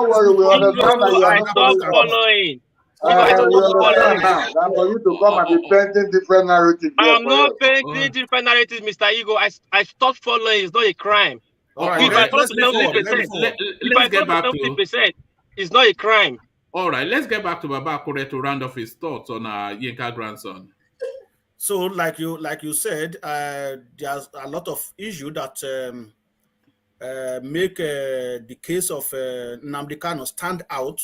Speaker 7: worry, we understand that you are not
Speaker 8: following.
Speaker 7: We understand now. That's for you to come and be painting different narratives.
Speaker 8: I'm not painting different narratives, Mr. Ego. I stopped following. It's not a crime.
Speaker 1: All right,
Speaker 8: if I talk to 70%, it's not a crime.
Speaker 1: All right, let's get back to Baba Akure to round off his thoughts on Yinka grandson.
Speaker 5: So, like you said, there's a lot of issues that make the case of Nnamdi Kanu stand out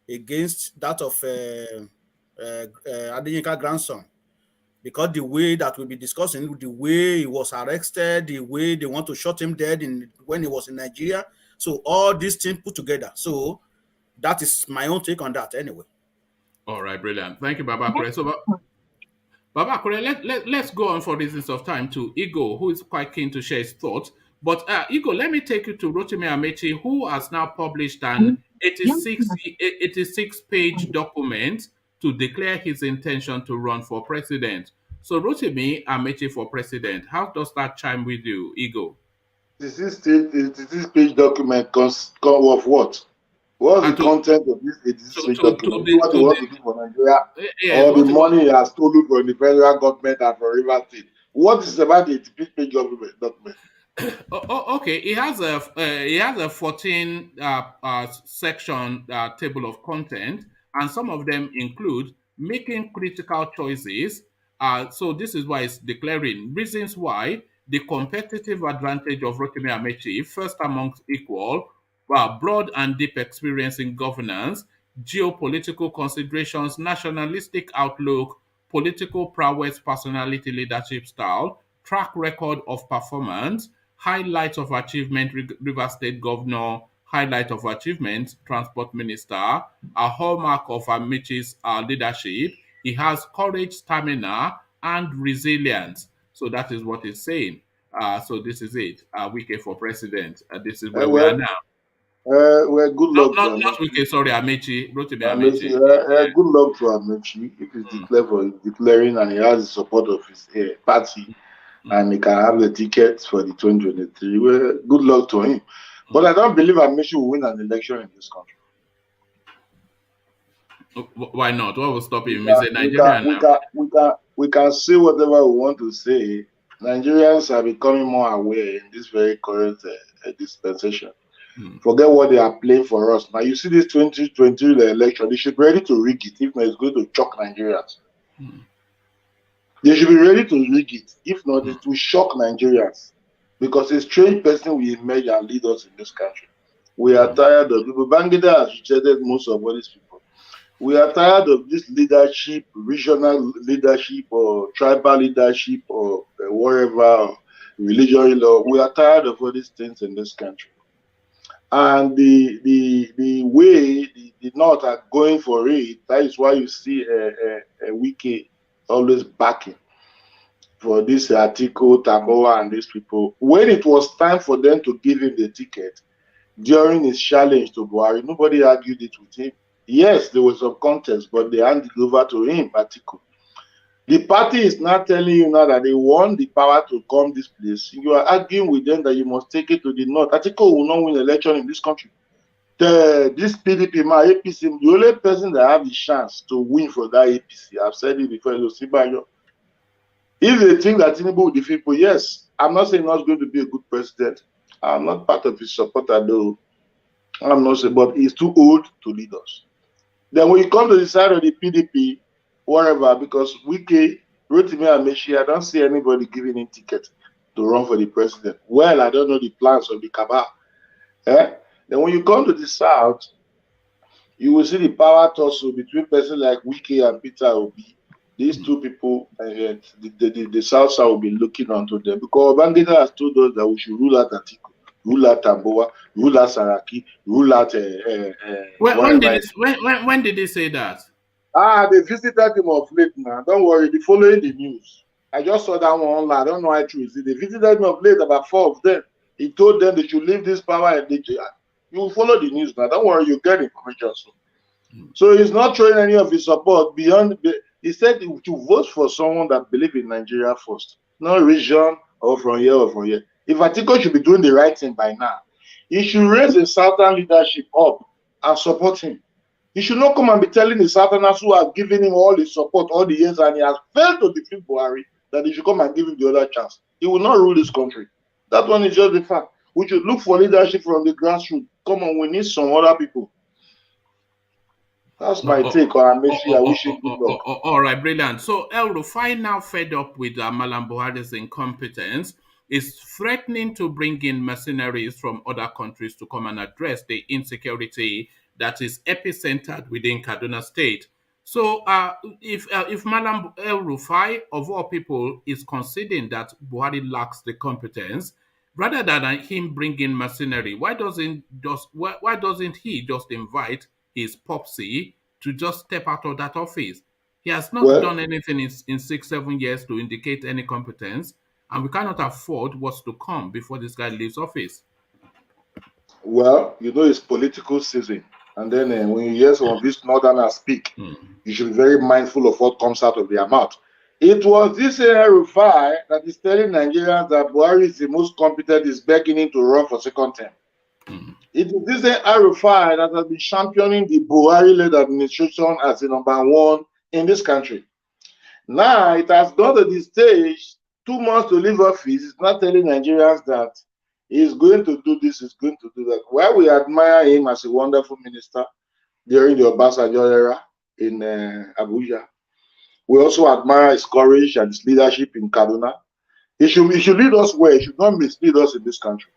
Speaker 5: against that of Adeyinka grandson. Because the way that we'll be discussing, the way he was arrested, the way they want to shot him dead when he was in Nigeria. So all these things put together. So That is my own take on that anyway.
Speaker 1: All right, brilliant. Thank you, Baba Kure. So, Baba Kure, let's go on for reasons of time to Igo, who is quite keen to share his thoughts. But Igo, let me take you to Rotimi Amaechi, who has now published an 86-page document to declare his intention to run for president. So, Rotimi Amaechi for president, how does that chime with you, Igo?
Speaker 7: This page document of what? What's the content of this 86-page document? What he wants to do for Nigeria, or the money he has stolen from the federal government and from River State? What is about the 86-page document?
Speaker 1: Okay, it has a 14 section table of content, and some of them include making critical choices. So this is why it's declaring reasons why the competitive advantage of Rotimi Amaechi, first amongst equal, broad and deep experience in governance, geopolitical considerations, nationalistic outlook, political prowess, personality, leadership style, track record of performance, highlight of achievement, River State Governor, highlight of achievement, Transport Minister, a hallmark of Amaechi's leadership. He has courage, stamina, and resilience. So that is what he's saying. So this is it. Wike for president. This is where we are now.
Speaker 7: Well, good luck.
Speaker 1: Not Wike, sorry, Amaechi. Rotimi Amaechi.
Speaker 7: Good luck to Amaechi. If he's declaring and he has the support of his party, and he can have the tickets for the 2023. Well, good luck to him. But I don't believe Amaechi will win an election in this country.
Speaker 1: Why not? What will stop him?
Speaker 7: We can say whatever we want to say. Nigerians are becoming more aware in this very current dispensation. Forget what they are playing for us. Now, you see this 2023 election, they should be ready to rig it. If not, it's going to shock Nigerians. They should be ready to rig it. If not, it will shock Nigerians. Because a strange person will emerge and lead us in this country. We are tired of people. Bangida has rejected most of all these people. We are tired of this leadership, regional leadership, or tribal leadership, or whatever, religion law. We are tired of all these things in this country. And the way the North are going for it, that is why you see a Wike always backing for this article, Tamboa and these people. When it was time for them to give him the ticket during his challenge to Buhari, nobody argued it with him. Yes, there was some contest, but they handed it over to him, article. The party is not telling you now that they want the power to come this place. You are arguing with them that you must take it to the North. Article will not win election in this country. This PDP, my APC, the only person that have the chance to win for that APC, I've said it before, is Osibanjo. If they think that Tinubu will defeat people, yes, I'm not saying not going to be a good president. I'm not part of his supporter though. I'm not saying, but he's too old to lead us. Then when you come to the side of the PDP, whatever, because Wike, Rotimi Amaechi, I don't see anybody giving him ticket to run for the president. Well, I don't know the plans of the cabal. Then when you come to the south, you will see the power tussle between person like Wike and Peter Obi. These two people, the South South will be looking onto them because Bangida has told us that we should rule out Atiku, rule out Tamboa, rule out Saraki, rule out.
Speaker 1: When did they say that?
Speaker 7: They visited him of late now. Don't worry, they following the news. I just saw that one online. I don't know how true is it. They visited him of late, about 4 of them. He told them they should leave this power and you will follow the news now. Don't worry, you get information soon. So he's not showing any of his support beyond. He said to vote for someone that believes in Nigeria first, not region or from here or from here. If Atiku should be doing the right thing by now, he should raise the Southern leadership up and support him. He should not come and be telling the Southerners who have given him all his support all the years and he has failed to defeat Buhari that he should come and give him the other chance. He will not rule this country. That one is just the fact. We should look for leadership from the grassroots. Come on, we need some other people. That's my take on Amaechi. I wish him good luck.
Speaker 1: All right, brilliant. So El Rufai, now fed up with Malam Buhari's incompetence, is threatening to bring in mercenaries from other countries to come and address the insecurity that is epicentered within Kaduna State. So if Malam El Rufai, of all people, is conceding that Buhari lacks the competence, rather than him bringing mercenary, why doesn't he just invite his popsy to just step out of that office. He has not done anything in 6-7 years to indicate any competence, and we cannot afford what's to come before this guy leaves office.
Speaker 7: Well, you know, it's political season. And then when you hear some of these northerners speak, you should be very mindful of what comes out of their mouth. It was this Rufai that is telling Nigerians that Buhari is the most competent, is begging him to run for second term. It is this Rufai that has been championing the Buhari-led administration as the #1 in this country. Now it has got to the stage, 2 months to leave office. It's not telling Nigerians that he's going to do this, he's going to do that. While we admire him as a wonderful minister during the Obasanjo era in Abuja, we also admire his courage and his leadership in Kaduna. He should lead us well. He should not mislead us in this country.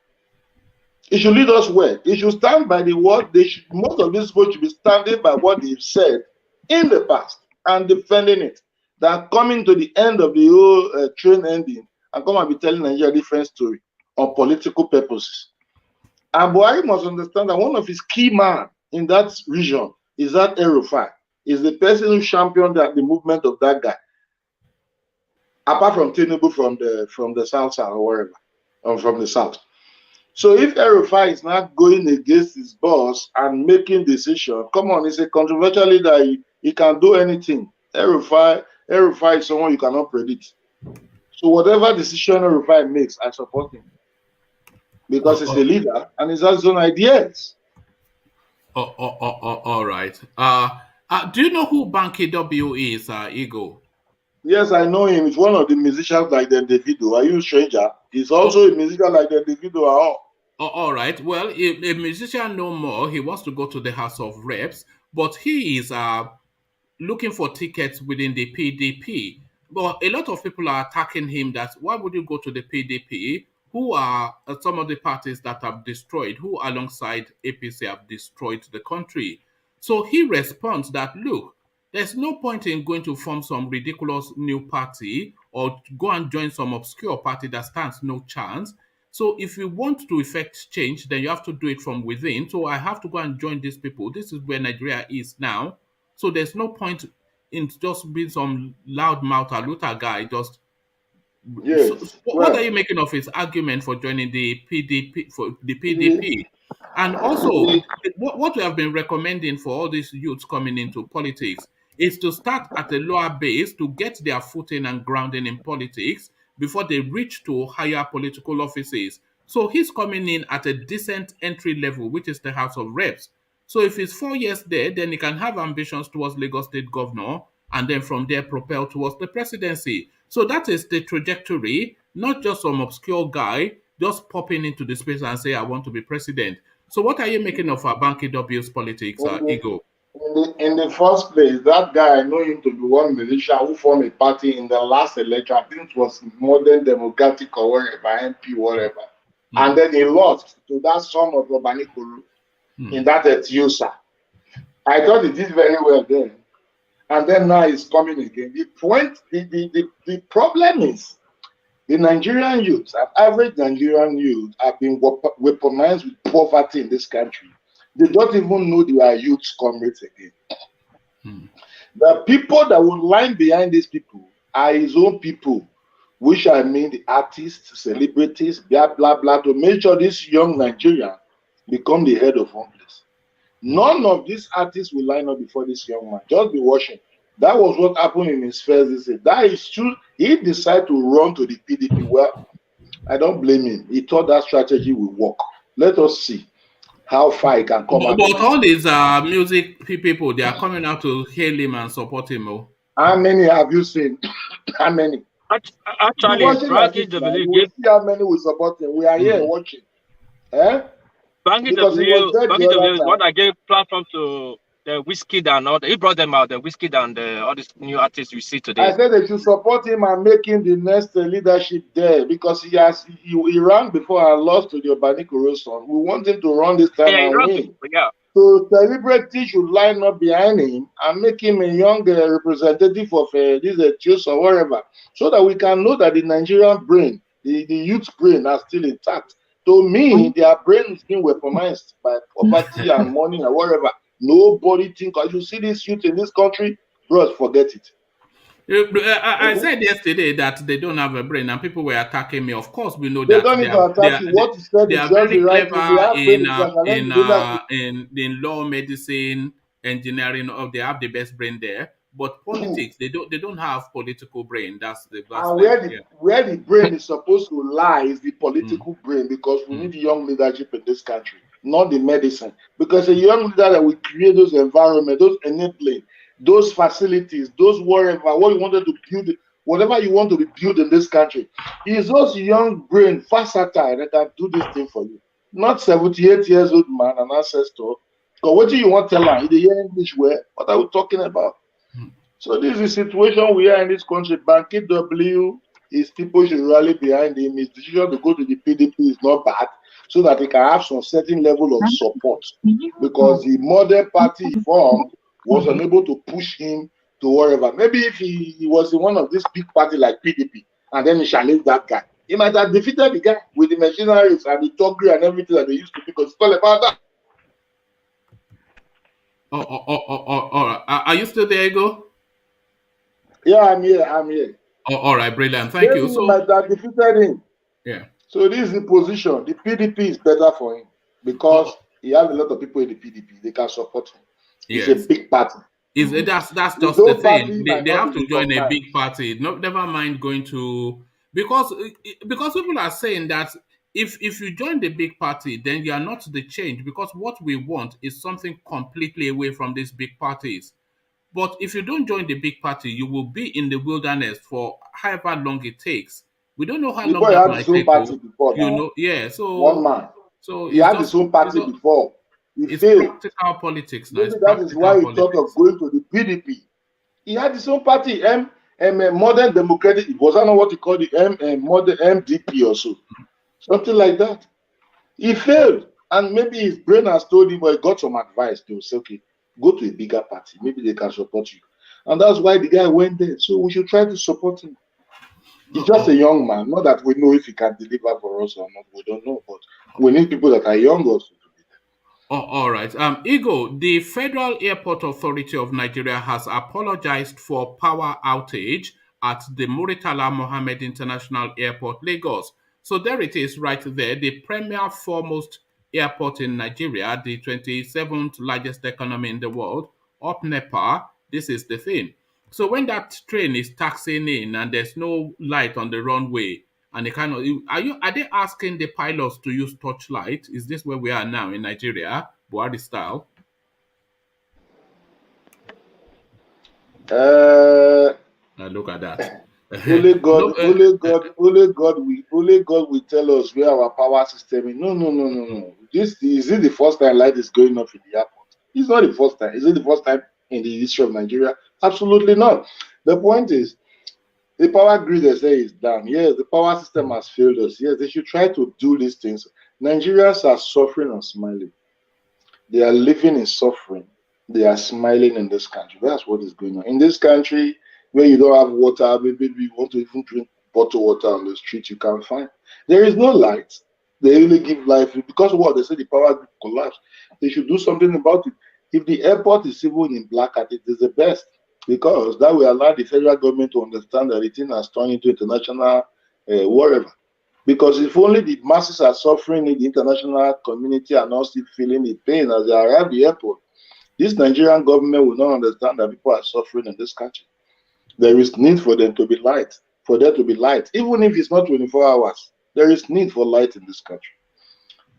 Speaker 7: He should lead us well. He should stand by the word. Most of these people should be standing by what they've said in the past and defending it. That coming to the end of the whole train ending and come and be telling Nigeria a different story on political purposes. And Buhari must understand that one of his key men in that region is that Rufai, is the person who championed the movement of that guy. Apart from Tinubu from the south or wherever, or from the south. So if Rufai is not going against his boss and making decisions, come on, he's a controversial leader. He can do anything. Rufai is someone you cannot predict. So whatever decision Rufai makes, I support him. Because he's a leader and he has his own ideas.
Speaker 1: All right. Do you know who Banky W is, Ego?
Speaker 7: Yes, I know him. He's one of the musicians like the Davido. Are you a stranger? He's also a musician like the Davido.
Speaker 1: All right. Well, a musician no more. He wants to go to the House of Reps, but he is looking for tickets within the PDP. But a lot of people are attacking him that why would you go to the PDP? Who are some of the parties that have destroyed, who alongside APC have destroyed the country? So he responds that, look, there's no point in going to form some ridiculous new party or go and join some obscure party that stands no chance. So if you want to effect change, then you have to do it from within. So I have to go and join these people. This is where Nigeria is now. So there's no point in just being some loudmouth Aluta guy just.
Speaker 7: Yes.
Speaker 1: So what are you making of his argument for joining the PDP? And also, what we have been recommending for all these youths coming into politics is to start at a lower base to get their footing and grounding in politics before they reach to higher political offices. So he's coming in at a decent entry level, which is the House of Reps. So if he's 4 years there, then he can have ambitions towards Lagos State Governor and then from there propel towards the presidency. So that is the trajectory, not just some obscure guy just popping into the space and say, I want to be president. So what are you making of Banky W's politics, Ego?
Speaker 7: In the first place, that guy, I know him to be one musician who formed a party in the last election. I think it was Modern Democratic or whatever, MP, whatever. And then he lost to that son of Obanikuru in that Etiosa. I thought he did very well then. And then now he's coming again. The problem is the Nigerian youth, average Nigerian youth, have been weaponized with poverty in this country. They don't even know they are youth comrades again. The people that will line behind these people are his own people, which I mean the artists, celebrities, blah, blah, blah, to make sure this young Nigerian become the head of one place. None of these artists will line up before this young man. Just be watching. That was what happened in his first visit. That is true. He decided to run to the PDP. Well, I don't blame him. He thought that strategy will work. Let us see how far he can come.
Speaker 1: But all these music people, they are coming out to hail him and support him.
Speaker 7: How many have you seen? How many?
Speaker 8: Actually,
Speaker 7: we see how many will support him. We are here watching.
Speaker 8: Banky W is what I gave platform to the Whiskey and all. He brought them out, the Whiskey and all these new artists you see today.
Speaker 7: I said they should support him and make him the next leadership there because he ran before and lost to the Obanikuru son. We want him to run this time and win. So celebrities should line up behind him and make him a young representative of this choice or whatever, so that we can know that the Nigerian brain, the youth brain, are still intact. To me, their brain is being weaponized by poverty and money and whatever. Nobody think I should see this youth in this country, bros, forget it.
Speaker 1: I said yesterday that they don't have a brain, and people were attacking me. Of course, we know
Speaker 7: They
Speaker 1: that
Speaker 7: don't even attack you. What you said
Speaker 1: they
Speaker 7: is
Speaker 1: are
Speaker 7: just the
Speaker 1: very
Speaker 7: right thing. They
Speaker 1: clever
Speaker 7: have brain, they can challenge
Speaker 1: in law, medicine, engineering. Or they have the best brain there. But politics, they don't have political brain. That's
Speaker 7: where the brain is supposed to lie is the political brain, because we need young leadership in this country, not the medicine. Because a young leader that will create those environments, those enabling, those facilities, those whatever, what you wanted to build, whatever you want to be built in this country, is those young brain, versatile, that can do this thing for you. Not 78 years old man, an ancestor. Because what do you want to tell her? In the English way, what are we talking about? So this is the situation we are in this country. Banky W, his people should rally behind him. His decision to go to the PDP is not bad, so that he can have some certain level of support. Because the modern party he formed was unable to push him to wherever. Maybe if he was in one of these big party like PDP, and then he challenged that guy, he might have defeated the guy with the mercenaries and the Togri and everything that they used to, because it's all about that.
Speaker 1: Are you still there, Ego?
Speaker 7: Yeah, I'm here.
Speaker 1: All right, brilliant. Thank you.
Speaker 7: So might have defeated him.
Speaker 1: Yeah.
Speaker 7: So this is the position. The PDP is better for him because he has a lot of people in the PDP. They can support him. It's a big party.
Speaker 1: That's just the thing. They have to join a big party. Never mind going to, because people are saying that if you join the big party, then you are not the change, because what we want is something completely away from these big parties. But if you don't join the big party, you will be in the wilderness for however long it takes. We don't know how long that might take. So
Speaker 7: one man.
Speaker 1: So
Speaker 7: he had his own party before.
Speaker 1: It's practical politics now.
Speaker 7: That is why he thought of going to the PDP. He had his own party, modern democratic. It wasn't what he called the modern MDP or so, something like that. He failed, and maybe his brain has told him, or he got some advice to say, okay, go to a bigger party. Maybe they can support you. And that's why the guy went there. So we should try to support him. He's just a young man. Not that we know if he can deliver for us or not. We don't know. But we need people that are young also to be there.
Speaker 1: All right. Ego, the Federal Airport Authority of Nigeria has apologized for power outage at the Muritala Mohammed International Airport, Lagos. So there it is right there. The premier foremost airport in Nigeria, the 27th largest economy in the world, up Nepal. This is the thing. So when that train is taxiing in and there's no light on the runway, and they are they asking the pilots to use torchlight? Is this where we are now in Nigeria, Buhari style? Look at that.
Speaker 7: Only God will tell us where our power system is. No. Is it the first time light is going off in the airport? It's not the first time. Is it the first time in the history of Nigeria? Absolutely not. The point is, the power grid, they say, is down. Yes, the power system has failed us. Yes, they should try to do these things. Nigerians are suffering and smiling. They are living in suffering. They are smiling in this country. That's what is going on. In this country, where you don't have water, maybe you want to even drink bottled water on the street, you can't find. There is no light. They only give life. Because what? They say the power grid collapsed. They should do something about it. If the airport is even in black at it, is the best. Because that will allow the federal government to understand that the thing has turned into international whatever. Because if only the masses are suffering in the international community and not still feeling the pain as they arrive at the airport, this Nigerian government will not understand that people are suffering in this country. There is need for them to be light, even if it's not 24 hours. There is need for light in this country.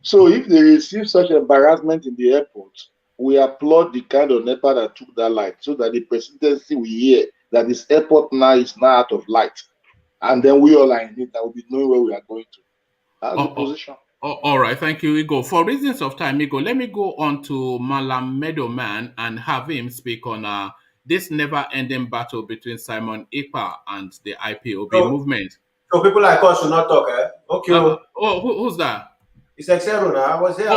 Speaker 7: So if they receive such embarrassment in the airport, we applaud the kind of NEPA that took that light, so that the presidency will hear that this airport now is not out of light. And then we all are in it, that will be knowing where we are going to. That's the position.
Speaker 1: All right, thank you, Igo. For reasons of time, Igo, let me go on to Malam Meadowman and have him speak on this never-ending battle between Simon Ekpa and the IPOB movement.
Speaker 6: So people like us should not talk, eh? Okay.
Speaker 1: Who's that?
Speaker 6: It's Xero now. I was there.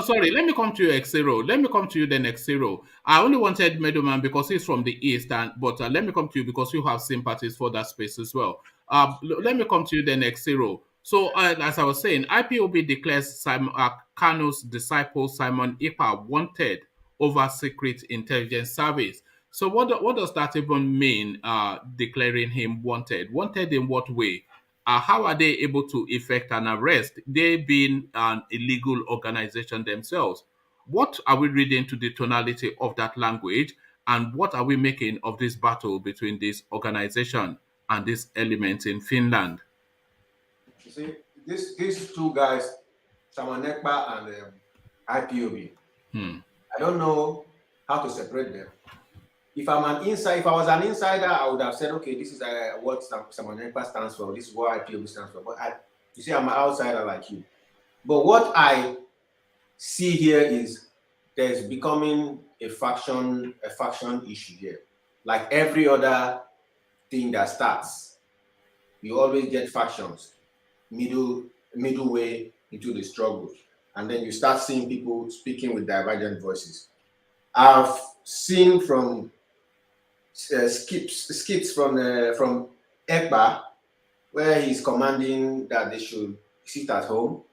Speaker 1: Sorry. Let me come to you, Xero. Let me come to you then, Xero. I only wanted Meadowman because he's from the East, but let me come to you because you have sympathies for that space as well. Let me come to you then, Xero. So, as I was saying, IPOB declares Kano's disciple Simon Ekpa wanted over secret intelligence service. So what does that even mean, declaring him wanted? Wanted in what way? How are they able to effect an arrest? They being an illegal organization themselves. What are we reading to the tonality of that language? And what are we making of this battle between this organization and this element in Finland?
Speaker 6: You see, these two guys, Simon Ekpa and IPOB, I don't know how to separate them. If I was an insider, I would have said, okay, this is what Simon Ekpa stands for. This is what IPOB stands for. But you see, I'm an outsider like you. But what I see here is there's becoming a faction issue here. Like every other thing that starts, you always get factions, middle way into the struggle, and then you start seeing people speaking with divergent voices. I've seen from skits from Ekpa, where he's commanding that they should sit at home,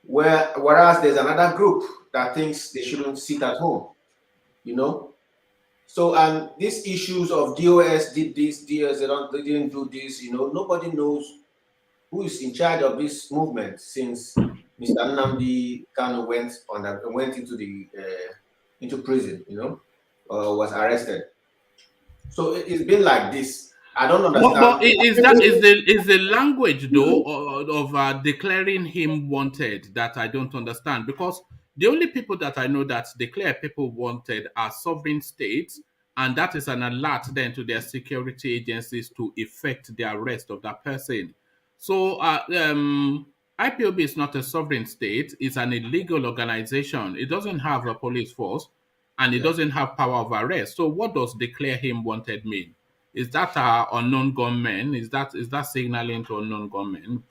Speaker 6: whereas there's another group that thinks they shouldn't sit at home, you know. So, and these issues of DOS did this, DOS they didn't do this, you know. Nobody knows who is in charge of this movement since Mr. Nnamdi Kanu went into prison, you know, or was arrested. So it's been like this. I don't understand.
Speaker 1: But is the language though of declaring him wanted that I don't understand, because the only people that I know that declare people wanted are sovereign states, and that is an alert then to their security agencies to effect the arrest of that person. So IPOB is not a sovereign state; it's an illegal organization. It doesn't have a police force, and it doesn't have power of arrest. So what does declare him wanted mean? Is that unknown gunmen? Is that signaling to unknown gunmen?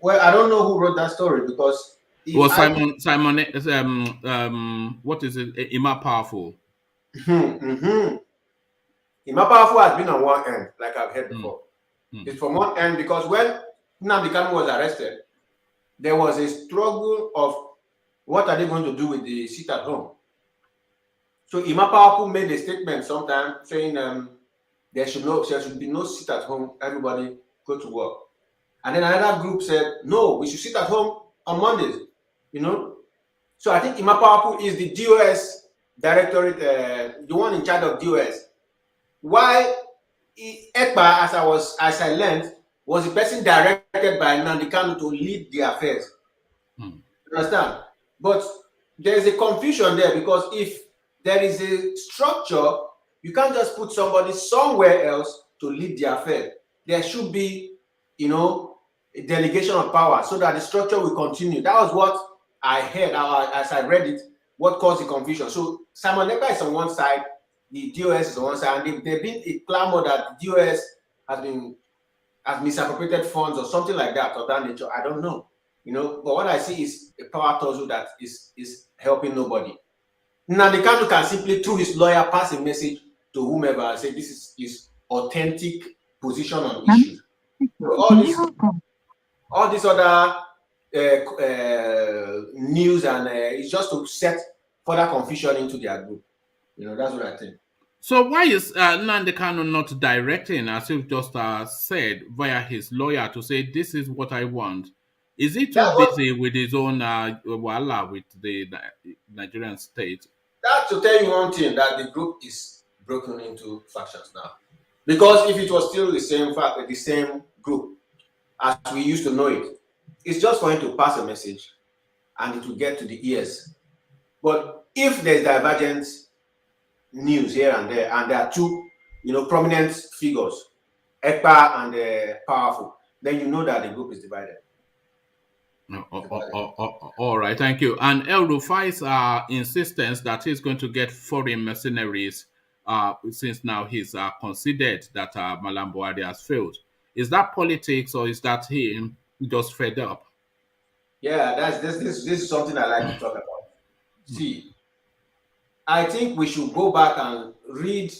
Speaker 6: Well, I don't know who wrote that story, because
Speaker 1: Well, Simon, what is it? Ima Powerful.
Speaker 6: Ima Powerful has been on one end, like I've heard before. It's from one end because when Nnamdi Kanu was arrested, there was a struggle of what are they going to do with the sit at home. So Ima Powerful made a statement sometime saying there should be no sit at home, everybody go to work. And then another group said, no, we should sit at home on Mondays, you know. So I think Ima Powerful is the DOS directorate, the one in charge of DOS. Why Ekpa, as I learned, was the person directed by Nnamdi Kanu to lead the affairs. You understand? But there is a confusion there, because if there is a structure, you can't just put somebody somewhere else to lead the affair. There should be, you know, a delegation of power so that the structure will continue. That was what I heard as I read it, what caused the confusion. So Simon Ekpa is on one side, the DOS is on one side, and there's been a clamor that the DOS has misappropriated funds or something like that of that nature. I don't know, you know. But what I see is a power tussle that is helping nobody. Nnamdi Kanu can simply, through his lawyer, pass a message to whomever and say this is his authentic position on issues. So all this other news and it's just to set further confusion into their group. You know, that's what I think.
Speaker 1: So why is Nnamdi Kanu not directing, as you've just said, via his lawyer to say this is what I want? Is he too busy with his own wala with the Nigerian state?
Speaker 6: That to tell you one thing, that the group is broken into factions now. Because if it was still the same group as we used to know it, it's just for him to pass a message and it will get to the ears. But if there's divergent news here and there are two, you know, prominent figures, Ekpa and Powerful, then you know that the group is divided.
Speaker 1: All right, thank you. And El Rufai's insistence that he's going to get foreign mercenaries, since now he's considered that Malam Buhari has failed. Is that politics, or is that him just fed up?
Speaker 6: Yeah, this is something I like to talk about. See, I think we should go back and read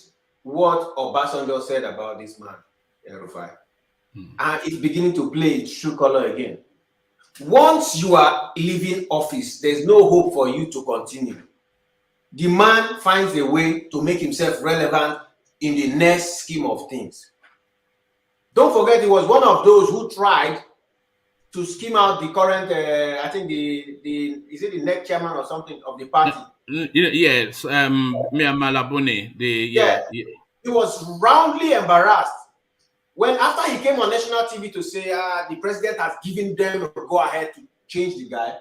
Speaker 6: what Obasanjo said about this man, Rufai. And it's beginning to play its true color again. Once you are leaving office, there's no hope for you to continue. the man finds a way to make himself relevant in the next scheme of things. Don't forget, he was one of those who tried to skim out the current, I think is it the next chairman or something of the party?
Speaker 1: Yes, Mia Malabuni.
Speaker 6: He was roundly embarrassed when after he came on national TV to say the president has given them a go ahead to change the guy,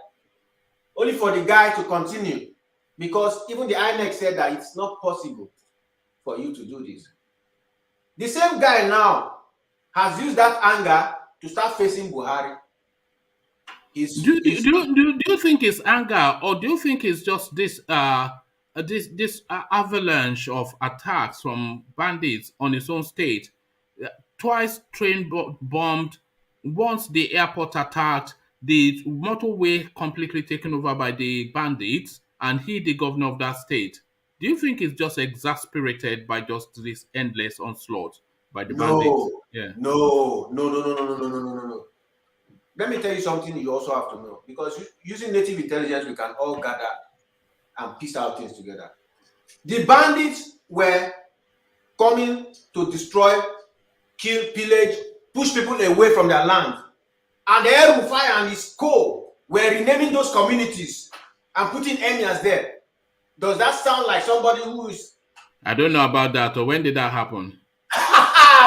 Speaker 6: only for the guy to continue, because even the INEC said that it's not possible for you to do this. The same guy now has used that anger to start facing Buhari.
Speaker 1: Do you think it's anger, or do you think it's just this avalanche of attacks from bandits on its own state? Twice train bombed, once the airport attacked, the motorway completely taken over by the bandits, and he the governor of that state. Do you think it's just exasperated by just this endless onslaught by the bandits? Yeah.
Speaker 6: No. Let me tell you something you also have to know, because using native intelligence, we can all gather and piece out things together. The bandits were coming to destroy, kill, pillage, push people away from their land. And the Rufai and his co were renaming those communities and putting emirs there. Does that sound like somebody who is...
Speaker 1: I don't know about that. Or when did that happen?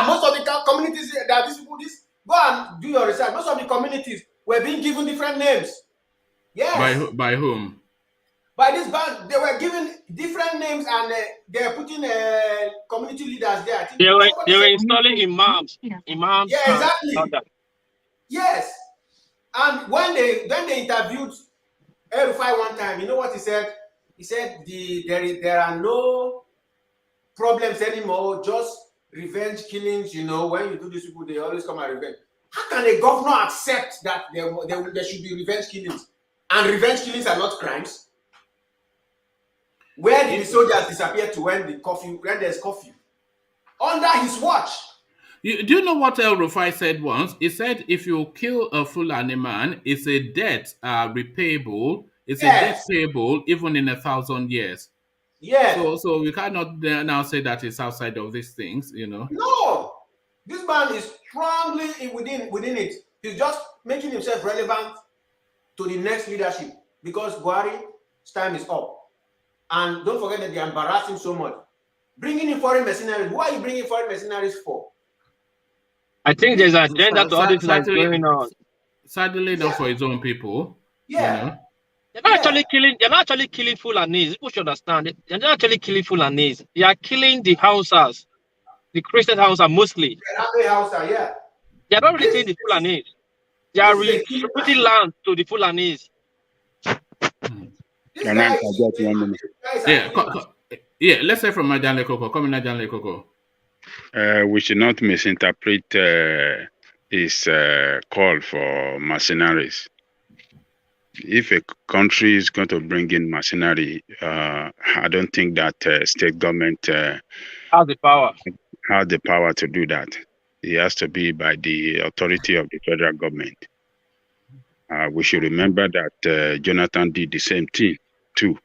Speaker 6: Most of the communities that these people, go and do your research. Most of the communities were being given different names. Yes.
Speaker 1: By whom?
Speaker 6: By this band, they were given different names, and they are putting community leaders there. I think
Speaker 8: they were installing imams.
Speaker 6: Yeah, exactly. Yes. And when they interviewed Rufai one time, you know what he said? He said there are no problems anymore, just revenge killings. You know, when you do this, people, they always come and revenge. How can a governor accept that there should be revenge killings, and revenge killings are not crimes? Where did the soldiers disappear to when there's curfew? Under his watch.
Speaker 1: Do you know what El Rufai said once? He said, if you kill a Fulani man, it's a debt repayable. It's a debt payable even in 1,000 years.
Speaker 6: Yeah.
Speaker 1: So we cannot now say that it's outside of these things, you know.
Speaker 6: No. This man is strongly within it. He's just making himself relevant to the next leadership, because Buhari's time is up. And don't forget that they embarrass him so much. Bringing in foreign mercenaries. Who are you bringing foreign mercenaries for?
Speaker 8: I think there's an agenda to all this that's going on.
Speaker 1: Sadly, not for his own people.
Speaker 6: Yeah.
Speaker 1: You know?
Speaker 8: They're not actually killing Fulanis. People should understand. They're not actually killing Fulanis. They are killing the Hausas, the Christian Hausa mostly.
Speaker 6: Yeah.
Speaker 8: They're not really killing the Fulanis. They are putting land to the Fulanis.
Speaker 1: Yeah, let's say from Najan Lekoko. Come in, Najan Lekoko.
Speaker 9: We should not misinterpret his call for mercenaries. If a country is going to bring in mercenary, I don't think that state government
Speaker 8: has the power.
Speaker 9: Has the power to do that. It has to be by the authority of the federal government. We should remember that Jonathan did the same thing too.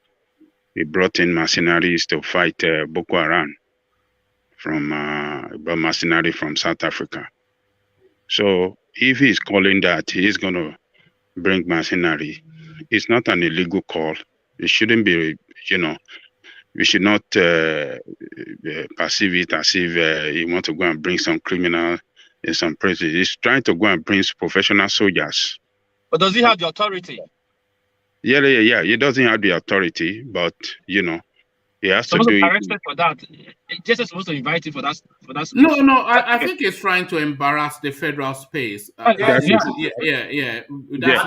Speaker 9: He brought in mercenaries to fight Boko Haram brought mercenary from South Africa. So if he's calling that he's going to bring mercenary, it's not an illegal call. It shouldn't be, we should not perceive it as if he want to go and bring some criminal in some prison. He's trying to go and bring professional soldiers.
Speaker 8: But does he have the authority?
Speaker 9: Yeah. He doesn't have the authority, but he has to do
Speaker 8: it for that. Jesus supposed to invite him for that.
Speaker 1: No. I think he's trying to embarrass the federal space. Yeah.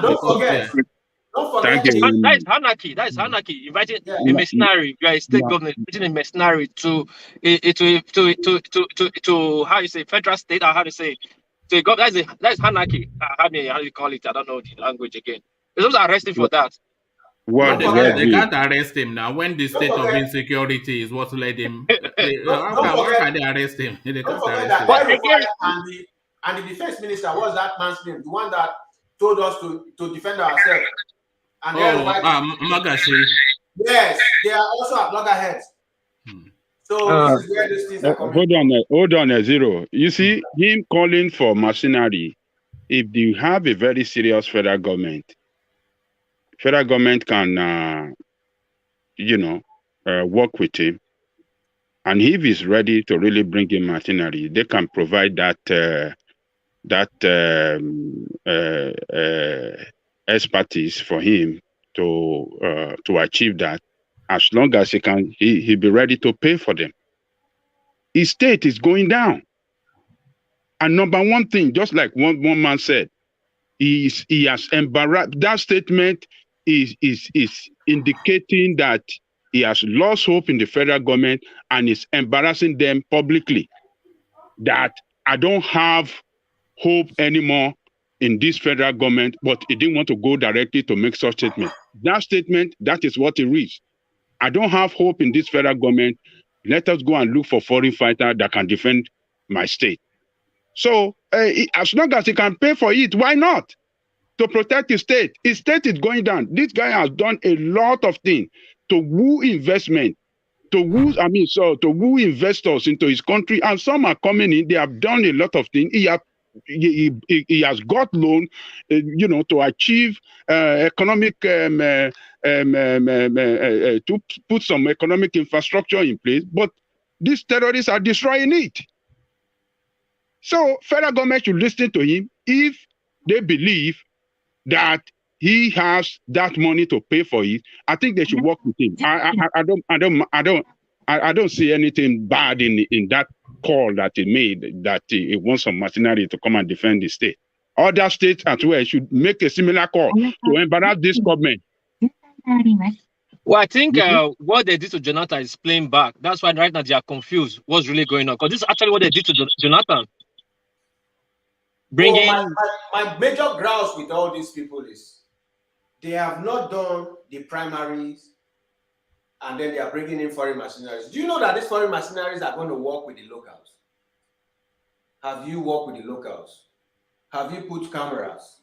Speaker 6: Don't forget.
Speaker 9: Thank you.
Speaker 8: That is anarchy. That is anarchy. Inviting a mercenary, you are a state government, inviting a mercenary to how you say federal state, or how to say to go. That is anarchy. How do you call it? I don't know the language again. They're supposed to arrest him for that.
Speaker 1: Well, they can't arrest him now. When the state of insecurity is what led him, how can they arrest him? They can't arrest him.
Speaker 6: And the defense minister, was that man's name? The one that told us to defend ourselves. And
Speaker 1: Magashi.
Speaker 6: Yes, they are also at loggerheads. So this is where these things are coming.
Speaker 9: Hold on, Zero. You see, him calling for mercenary, if you have a very serious federal government can, work with him. And if he's ready to really bring in mercenary, they can provide that expertise for him to achieve that. As long as he can, he'll be ready to pay for them. His state is going down. And number one thing, just like one man said, he has embarrassed. That statement is indicating that he has lost hope in the federal government and is embarrassing them publicly. That I don't have hope anymore in this federal government, but he didn't want to go directly to make such statement. That statement, that is what he reads. I don't have hope in this federal government. Let us go and look for foreign fighter that can defend my state. So as long as he can pay for it, why not? To protect his state. His state is going down. This guy has done a lot of things to woo investment, to woo investors into his country, and some are coming in. They have done a lot of things. He has got loan, to achieve economic to put some economic infrastructure in place. But these terrorists are destroying it. So federal government should listen to him if they believe that he has that money to pay for it. I think they should work with him. I don't see anything bad in that call that he made, that he wants some mercenary to come and defend the state. Other states as well should make a similar call to embarrass this government.
Speaker 8: Well, I think what they did to Jonathan is playing back. That's why right now they are confused what's really going on. Because this is actually what they did to Jonathan.
Speaker 6: My major grounds with all these people is they have not done the primaries, and then they are bringing in foreign mercenaries. Do you know that these foreign mercenaries are going to work with the locals? Have you worked with the locals? Have you put cameras?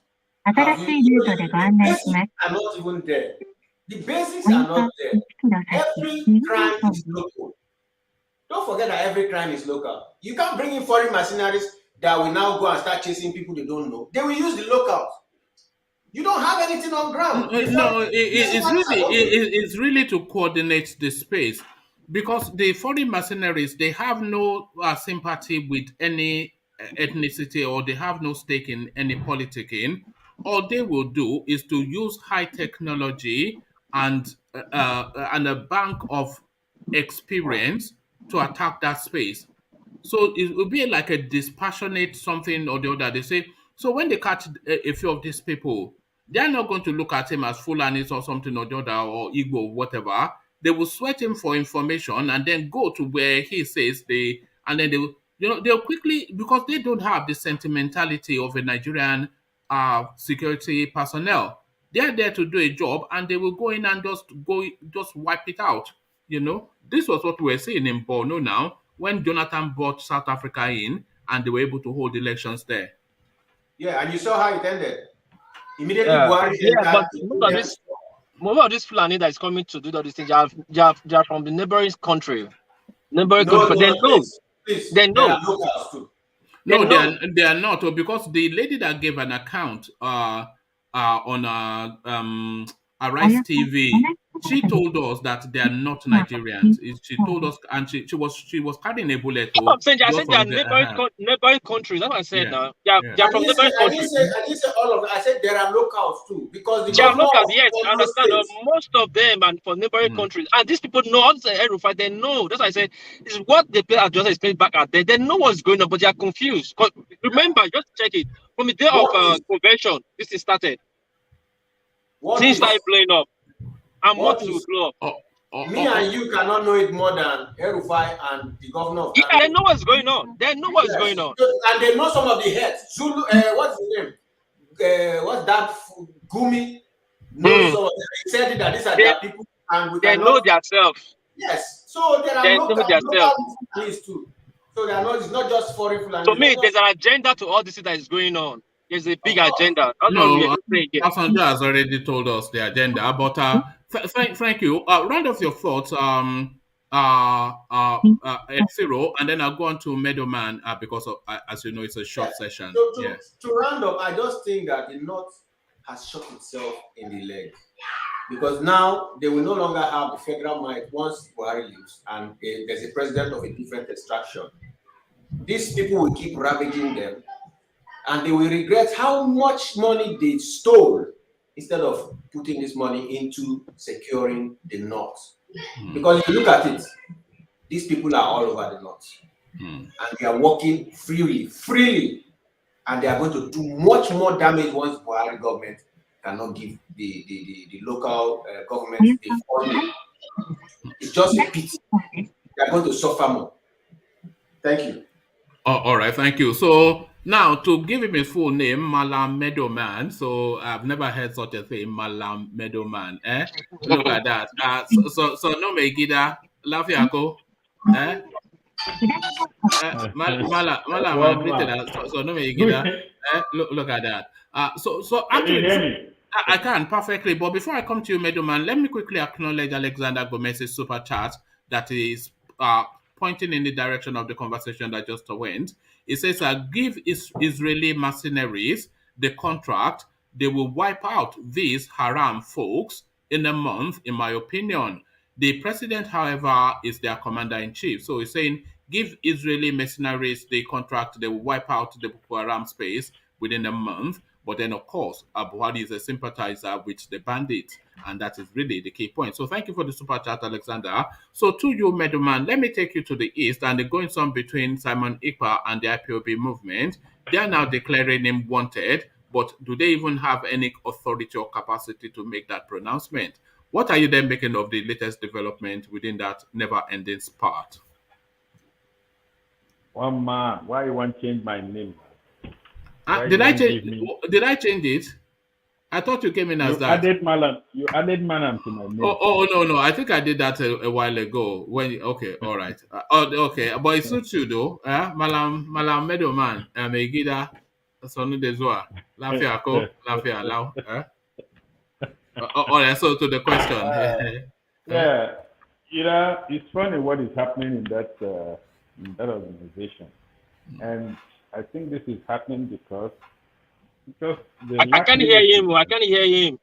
Speaker 6: The basics are not even there. The basics are not there. Every crime is local. Don't forget that every crime is local. You can't bring in foreign mercenaries that will now go and start chasing people they don't know. They will use the locals. You don't have anything on ground.
Speaker 1: It's really to coordinate the space, because the foreign mercenaries, they have no sympathy with any ethnicity, or they have no stake in any politicking. All they will do is to use high technology and a bank of experience to attack that space. So it will be like a dispassionate something or the other. They say, so when they catch a few of these people, they're not going to look at him as Fulanis or something or the other, or Igbo or whatever. They will sweat him for information and then go to where he says and then they'll quickly, because they don't have the sentimentality of a Nigerian security personnel. They're there to do a job, and they will go in and just wipe it out. This was what we're seeing in Borno now, when Jonathan brought South Africa in and they were able to hold elections there.
Speaker 6: Yeah, and you saw how it ended. Immediately,
Speaker 8: Buhari but most of this Fulani that is coming to do all these things, they are from the neighboring country. They know.
Speaker 1: No, they are not, because the lady that gave an account on Arise TV, she told us that they are not Nigerians. She told us, and she was carrying a bullet.
Speaker 8: I'm saying, I said they are neighboring countries. That's what I said now. They are from neighboring countries.
Speaker 6: I didn't say all of them. I said there are locals too, because
Speaker 8: they are locals. Yes, I understand. Most of them are from neighboring countries, and these people know. Rufai, they know. That's why I said this is what they play. Just explain back at them. They know what's going on, but they are confused. Because remember, just check it from the day of convention. This is started. Things started blowing up. And what will blow up.
Speaker 6: Me and you cannot know it more than Rufai and the governor of
Speaker 8: Ghana. They know what's going on. They know what's going on.
Speaker 6: And they know some of the heads. Zulu, what's his name? What's that? Gumi? Knows some of them. He said that these are their people. And
Speaker 8: they know themselves.
Speaker 6: Yes. So there are local police too. So they are not, it's not just foreign Fulani.
Speaker 8: To me, there's an agenda to all this that is going on. There's a big agenda.
Speaker 1: Passenger has already told us the agenda, but Thank you. Round off your thoughts, F0, and then I'll go on to Meadowman because of, as you know, it's a short session.
Speaker 6: To round up, I just think that the North has shot itself in the leg, because now they will no longer have the federal might once Buhari leaves and there's a president of a different extraction. These people will keep ravaging them, and they will regret how much money they stole instead of putting this money into securing the North. Because if you look at it, these people are all over the North, and they are working freely, and they are going to do much more damage once Buhari government cannot give the local government the funding. It's just a pity. They are going to suffer more. Thank you.
Speaker 1: All right, thank you. So now, to give him his full name, Malam Meadowman. So I've never heard such a thing, Malam Meadowman. Look at that. So no Megida, Lafiako. Malam, greeted. So no Megida. Look at that. So actually, I can perfectly. But before I come to you, Meadowman, let me quickly acknowledge Alexander Gomez's super chat that is pointing in the direction of the conversation that just went. It says, give Israeli mercenaries the contract, they will wipe out these haram folks in a month, in my opinion. The president, however, is their commander-in-chief. So he's saying, give Israeli mercenaries the contract, they will wipe out the Boko Haram space within a month. But then, of course, Buhari is a sympathizer with the bandits, and that is really the key point. So thank you for the super chat, Alexander. So to you, Meadowman, let me take you to the east, and the going on between Simon Ekpa and the IPOB movement. They are now declaring him wanted, but do they even have any authority or capacity to make that pronouncement? What are you then making of the latest development within that never-ending spat?
Speaker 10: One man, why you want to change my name?
Speaker 1: Did I change it? I thought you came in as that.
Speaker 10: You added Malam to my name.
Speaker 1: Oh no! I think I did that a while ago. Okay, all right. Okay, but it suits you though. Malam Meadowman, Megida, Sonu Dezua, Lafia Ko, Lafia Lao. All right. So to the question.
Speaker 10: It's funny what is happening in that organization, and I think this is happening because
Speaker 8: I can't hear him. I can't hear him.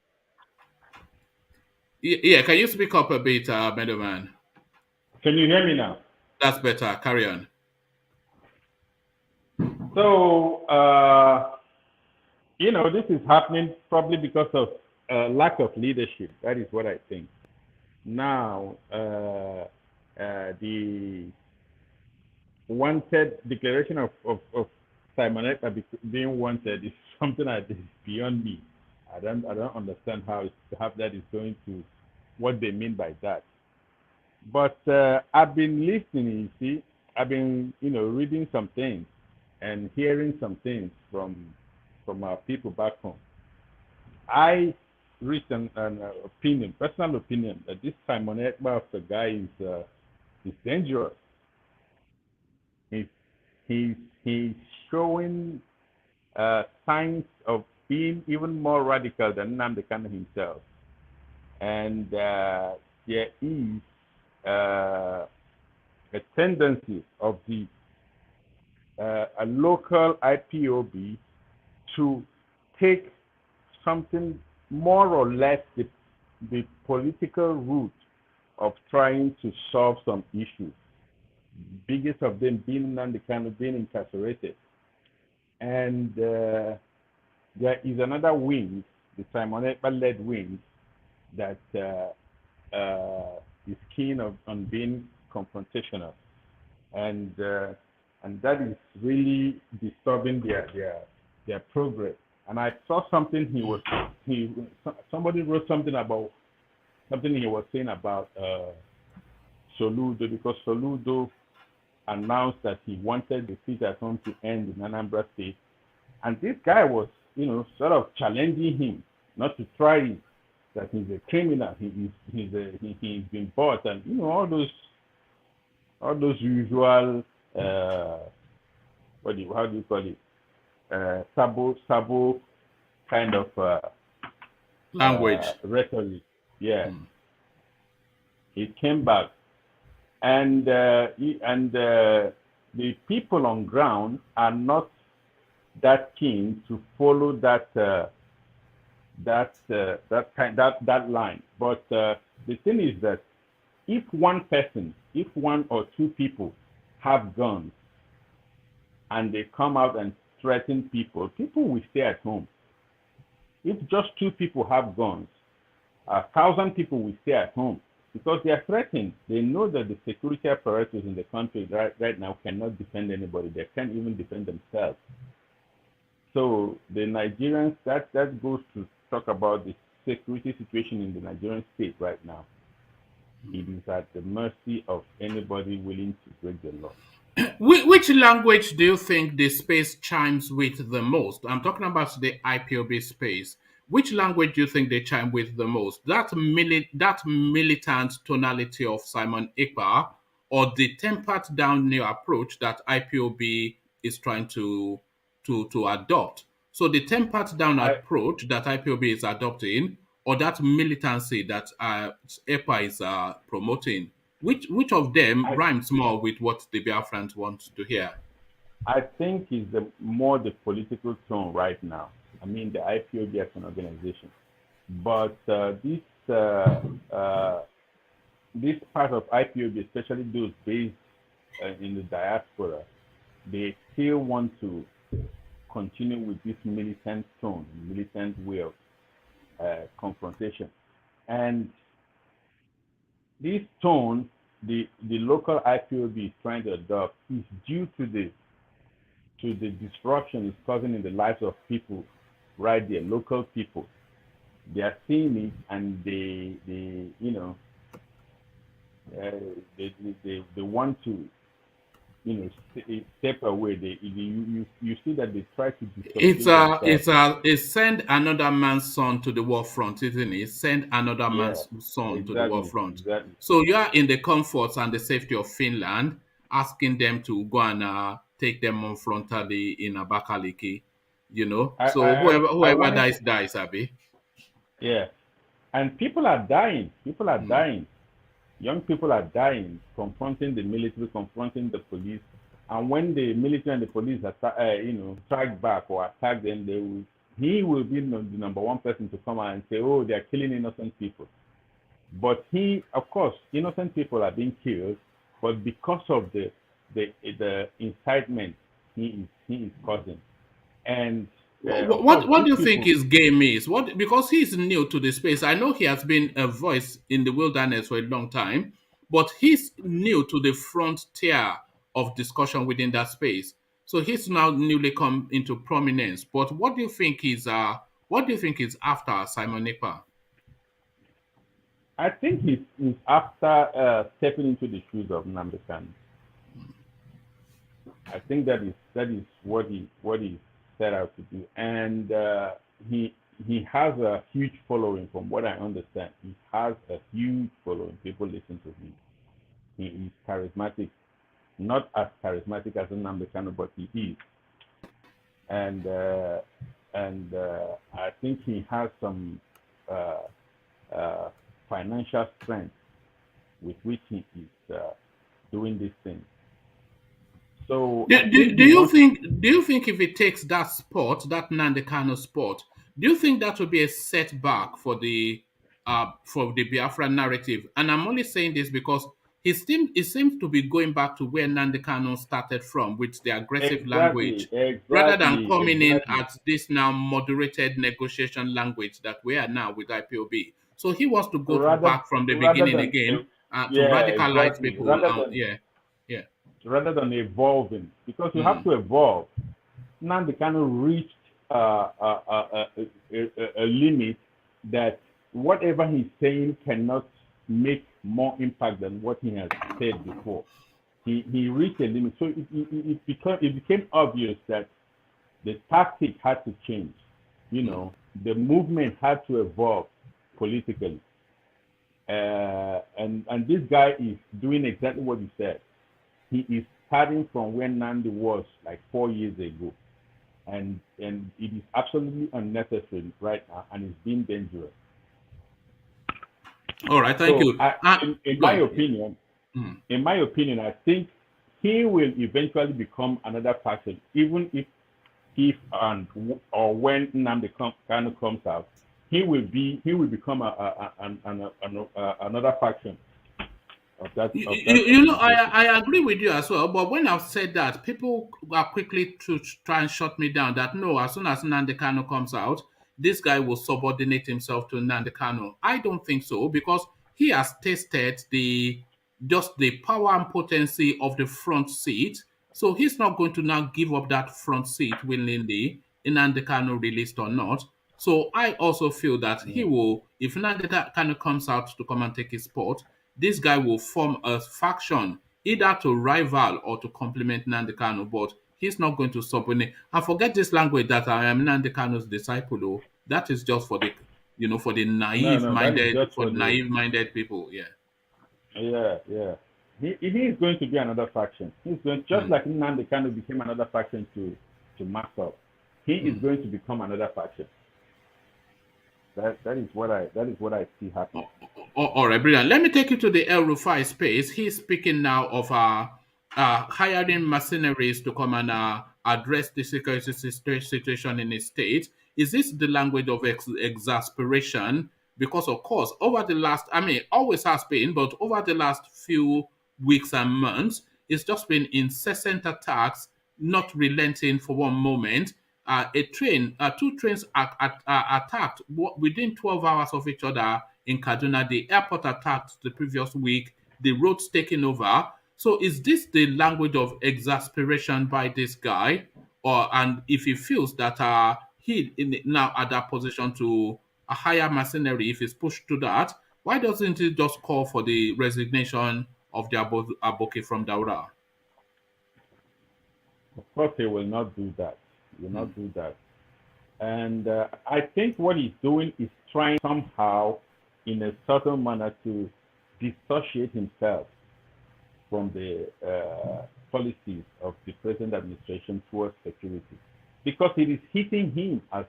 Speaker 1: Yeah, can you speak up a bit, Meadowman?
Speaker 10: Can you hear me now?
Speaker 1: That's better. Carry on.
Speaker 10: So, this is happening probably because of lack of leadership. That is what I think. Now, the wanted declaration of Simon Ekpa being wanted is something that is beyond me. I don't understand how that is going to, what they mean by that. But I've been listening. You see, I've been reading some things and hearing some things from our people back home. I reached an personal opinion, that this Simon Ekpa of the guy is dangerous. He's showing signs of being even more radical than Nnamdi Kanu himself. And there is a tendency of a local IPOB to take something more or less the political route of trying to solve some issues. Biggest of them being Nnamdi Kanu being incarcerated. And there is another wing, the Simon Ekpa-led wing, that is keen on being confrontational, and that is really disturbing their progress. And I saw something somebody wrote something about something he was saying about Soludo, because Soludo announced that he wanted the seat at home to end in Anambra State, and this guy was, sort of challenging him not to try it, that he's a criminal, he's been bought, and all those usual how do you call it, sabo kind of
Speaker 1: language,
Speaker 10: rhetoric, It came back, and the people on ground are not that keen to follow that line. But the thing is that if one or two people have guns and they come out and threaten people, people will stay at home. If just two people have guns, 1,000 people will stay at home because they are threatened. They know that the security apparatus in the country right now cannot defend anybody. They can't even defend themselves. So the Nigerians, that goes to talk about the security situation in the Nigerian state right now. It is at the mercy of anybody willing to break the law.
Speaker 1: Which language do you think the space chimes with the most? I'm talking about the IPOB space. Which language do you think they chime with the most? That militant tonality of Simon Ekpa, or the tempered down new approach that IPOB is trying to adopt? So the tempered down approach that IPOB is adopting, or that militancy that Ekpa is promoting? Which of them rhymes more with what the Biafrans want to hear?
Speaker 10: I think it's more the political tone right now. I mean, the IPOB as an organization. But this part of IPOB, especially those based in the diaspora, they still want to continue with this militant tone, militant way of confrontation. And this tone, the local IPOB is trying to adopt, is due to the disruption it's causing in the lives of people right there, local people. They are seeing it, and they want to, step away. You see that they try to.
Speaker 1: It's send another man's son to the war front, isn't it? Send another man's son to the war front.
Speaker 10: Exactly.
Speaker 1: So you are in the comforts and the safety of Finland, asking them to go and take them on frontally in Abakaliki, whoever dies, Abby.
Speaker 10: Yeah, and people are dying. Young people are dying, confronting the military, confronting the police. And when the military and the police strike back or attack them, he will be the number one person to come out and say, "Oh, they are killing innocent people." But of course, innocent people are being killed, but because of the incitement he is causing. And
Speaker 1: what do you think his game is? Because he's new to the space. I know he has been a voice in the wilderness for a long time, but he's new to the frontier of discussion within that space. So he's now newly come into prominence. But what do you think is after Simon Ekpa?
Speaker 10: I think he's after stepping into the shoes of Nnamdi Kanu. I think that is what he set out to do, and he has a huge following. From what I understand, he has a huge following. People listen to him. He is charismatic, not as charismatic as Nnamdi Kanu, but he is. And I think he has some financial strength with which he is doing this thing. So
Speaker 1: do you think if it takes that sport, that Nnamdi Kanu sport, do you think that will be a setback for the Biafran narrative? And I'm only saying this because it seems to be going back to where Nnamdi Kanu started from, with the aggressive language, rather than coming in at this now moderated negotiation language that we are now with IPOB. So he wants to go back from the beginning again to radicalize people.
Speaker 10: Rather than evolving, because you have to evolve. Nnamdi Kanu reached a limit that whatever he's saying cannot make more impact than what he has said before. He reached a limit, so it became obvious that the tactic had to change. The movement had to evolve politically, and this guy is doing exactly what you said. He is starting from where Nnamdi was like 4 years ago, and it is absolutely unnecessary right now, and it's being dangerous.
Speaker 1: All right, thank
Speaker 10: So,
Speaker 1: you.
Speaker 10: in
Speaker 1: Go
Speaker 10: my
Speaker 1: on.
Speaker 10: opinion,
Speaker 1: Mm.
Speaker 10: I think he will eventually become another faction, even if and or when Nnamdi Kanu comes out, he will become another faction of that
Speaker 1: You know,
Speaker 10: organization.
Speaker 1: I agree with you as well. But when I've said that, people are quickly to try and shut me down. That no, as soon as Nnamdi Kanu comes out, this guy will subordinate himself to Nnamdi Kanu. I don't think so because he has tasted just the power and potency of the front seat. So he's not going to now give up that front seat willingly, in Nnamdi Kanu released or not. So I also feel that he will, if Nnamdi Kanu comes out to come and take his spot, this guy will form a faction either to rival or to complement Nnamdi Kanu, but he's not going to subordinate. And forget this language that I am Nnamdi Kanu's disciple. Oh, that is just for the, for the
Speaker 10: No, that is just for the
Speaker 1: naive-minded people. Yeah.
Speaker 10: yeah. He is going to be another faction. He's going just like Nnamdi Kanu became another faction to mass up. He is going to become another faction. That is what I see happening.
Speaker 1: All right, brilliant. Let me take you to the El Rufai space. He's speaking now of hiring mercenaries to come and address the security situation in his state. Is this the language of exasperation? Because, of course, over the last, always has been, but over the last few weeks and months, it's just been incessant attacks, not relenting for one moment. Two trains attacked within 12 hours of each other in Kaduna. The airport attacked the previous week. The roads taken over. So is this the language of exasperation by this guy, and if he feels that now at that position to hire mercenary, if he's pushed to that, why doesn't he just call for the resignation of the Aboki from Daura?
Speaker 10: Of course, he will not do that. He will not do that. And I think what he's doing is trying somehow, in a certain manner, to dissociate himself from the policies of the present administration towards security, because it is hitting him as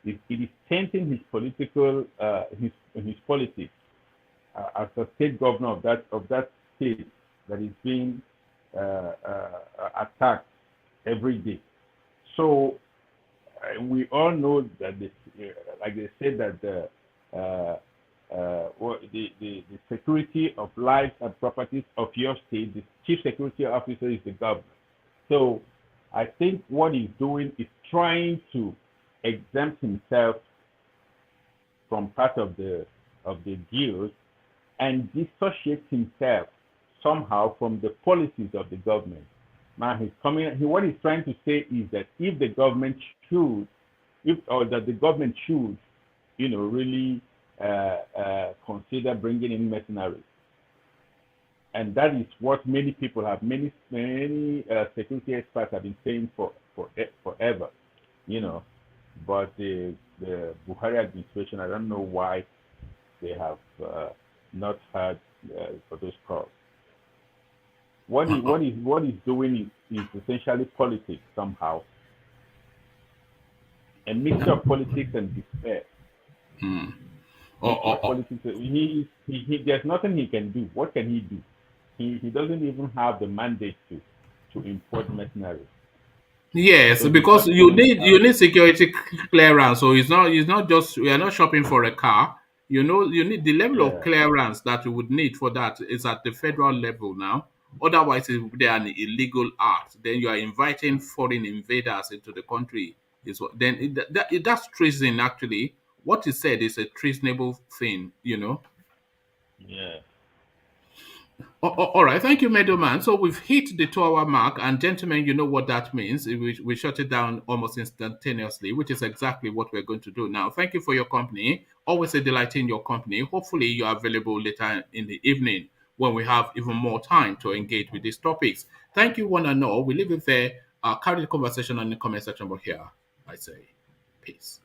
Speaker 10: it is tainting his political his politics as the state governor of that state that is being attacked every day. So we all know that like they said that the security of lives and properties of your state, the chief security officer is the governor. So I think what he's doing is trying to exempt himself from part of the deals and dissociate himself somehow from the policies of the government. Now what he's trying to say is that if the government should, really consider bringing in mercenaries. And that is what many people have, many security experts have been saying forever, But the Buhari administration, I don't know why they have not had for those calls. What he's doing is essentially politics somehow, a mixture of politics and despair. Politics. There's nothing he can do. What can he do? He doesn't even have the mandate to import mercenaries.
Speaker 1: Yes, so because you need security clearance. So it's not just, we are not shopping for a car. You need the level of clearance that you would need for that is at the federal level now. Otherwise, it would be an illegal act. Then you are inviting foreign invaders into the country. That's treason. Actually, what he said is a treasonable thing.
Speaker 10: Yeah.
Speaker 1: All right, thank you, Meadowman. So we've hit the 2-hour mark, and gentlemen, you know what that means. We shut it down almost instantaneously, which is exactly what we're going to do now. Thank you for your company. Always a delight in your company. Hopefully, you are available later in the evening when we have even more time to engage with these topics. Thank you, one and all. We leave it there. Carry the conversation on the comment section, but here I say peace.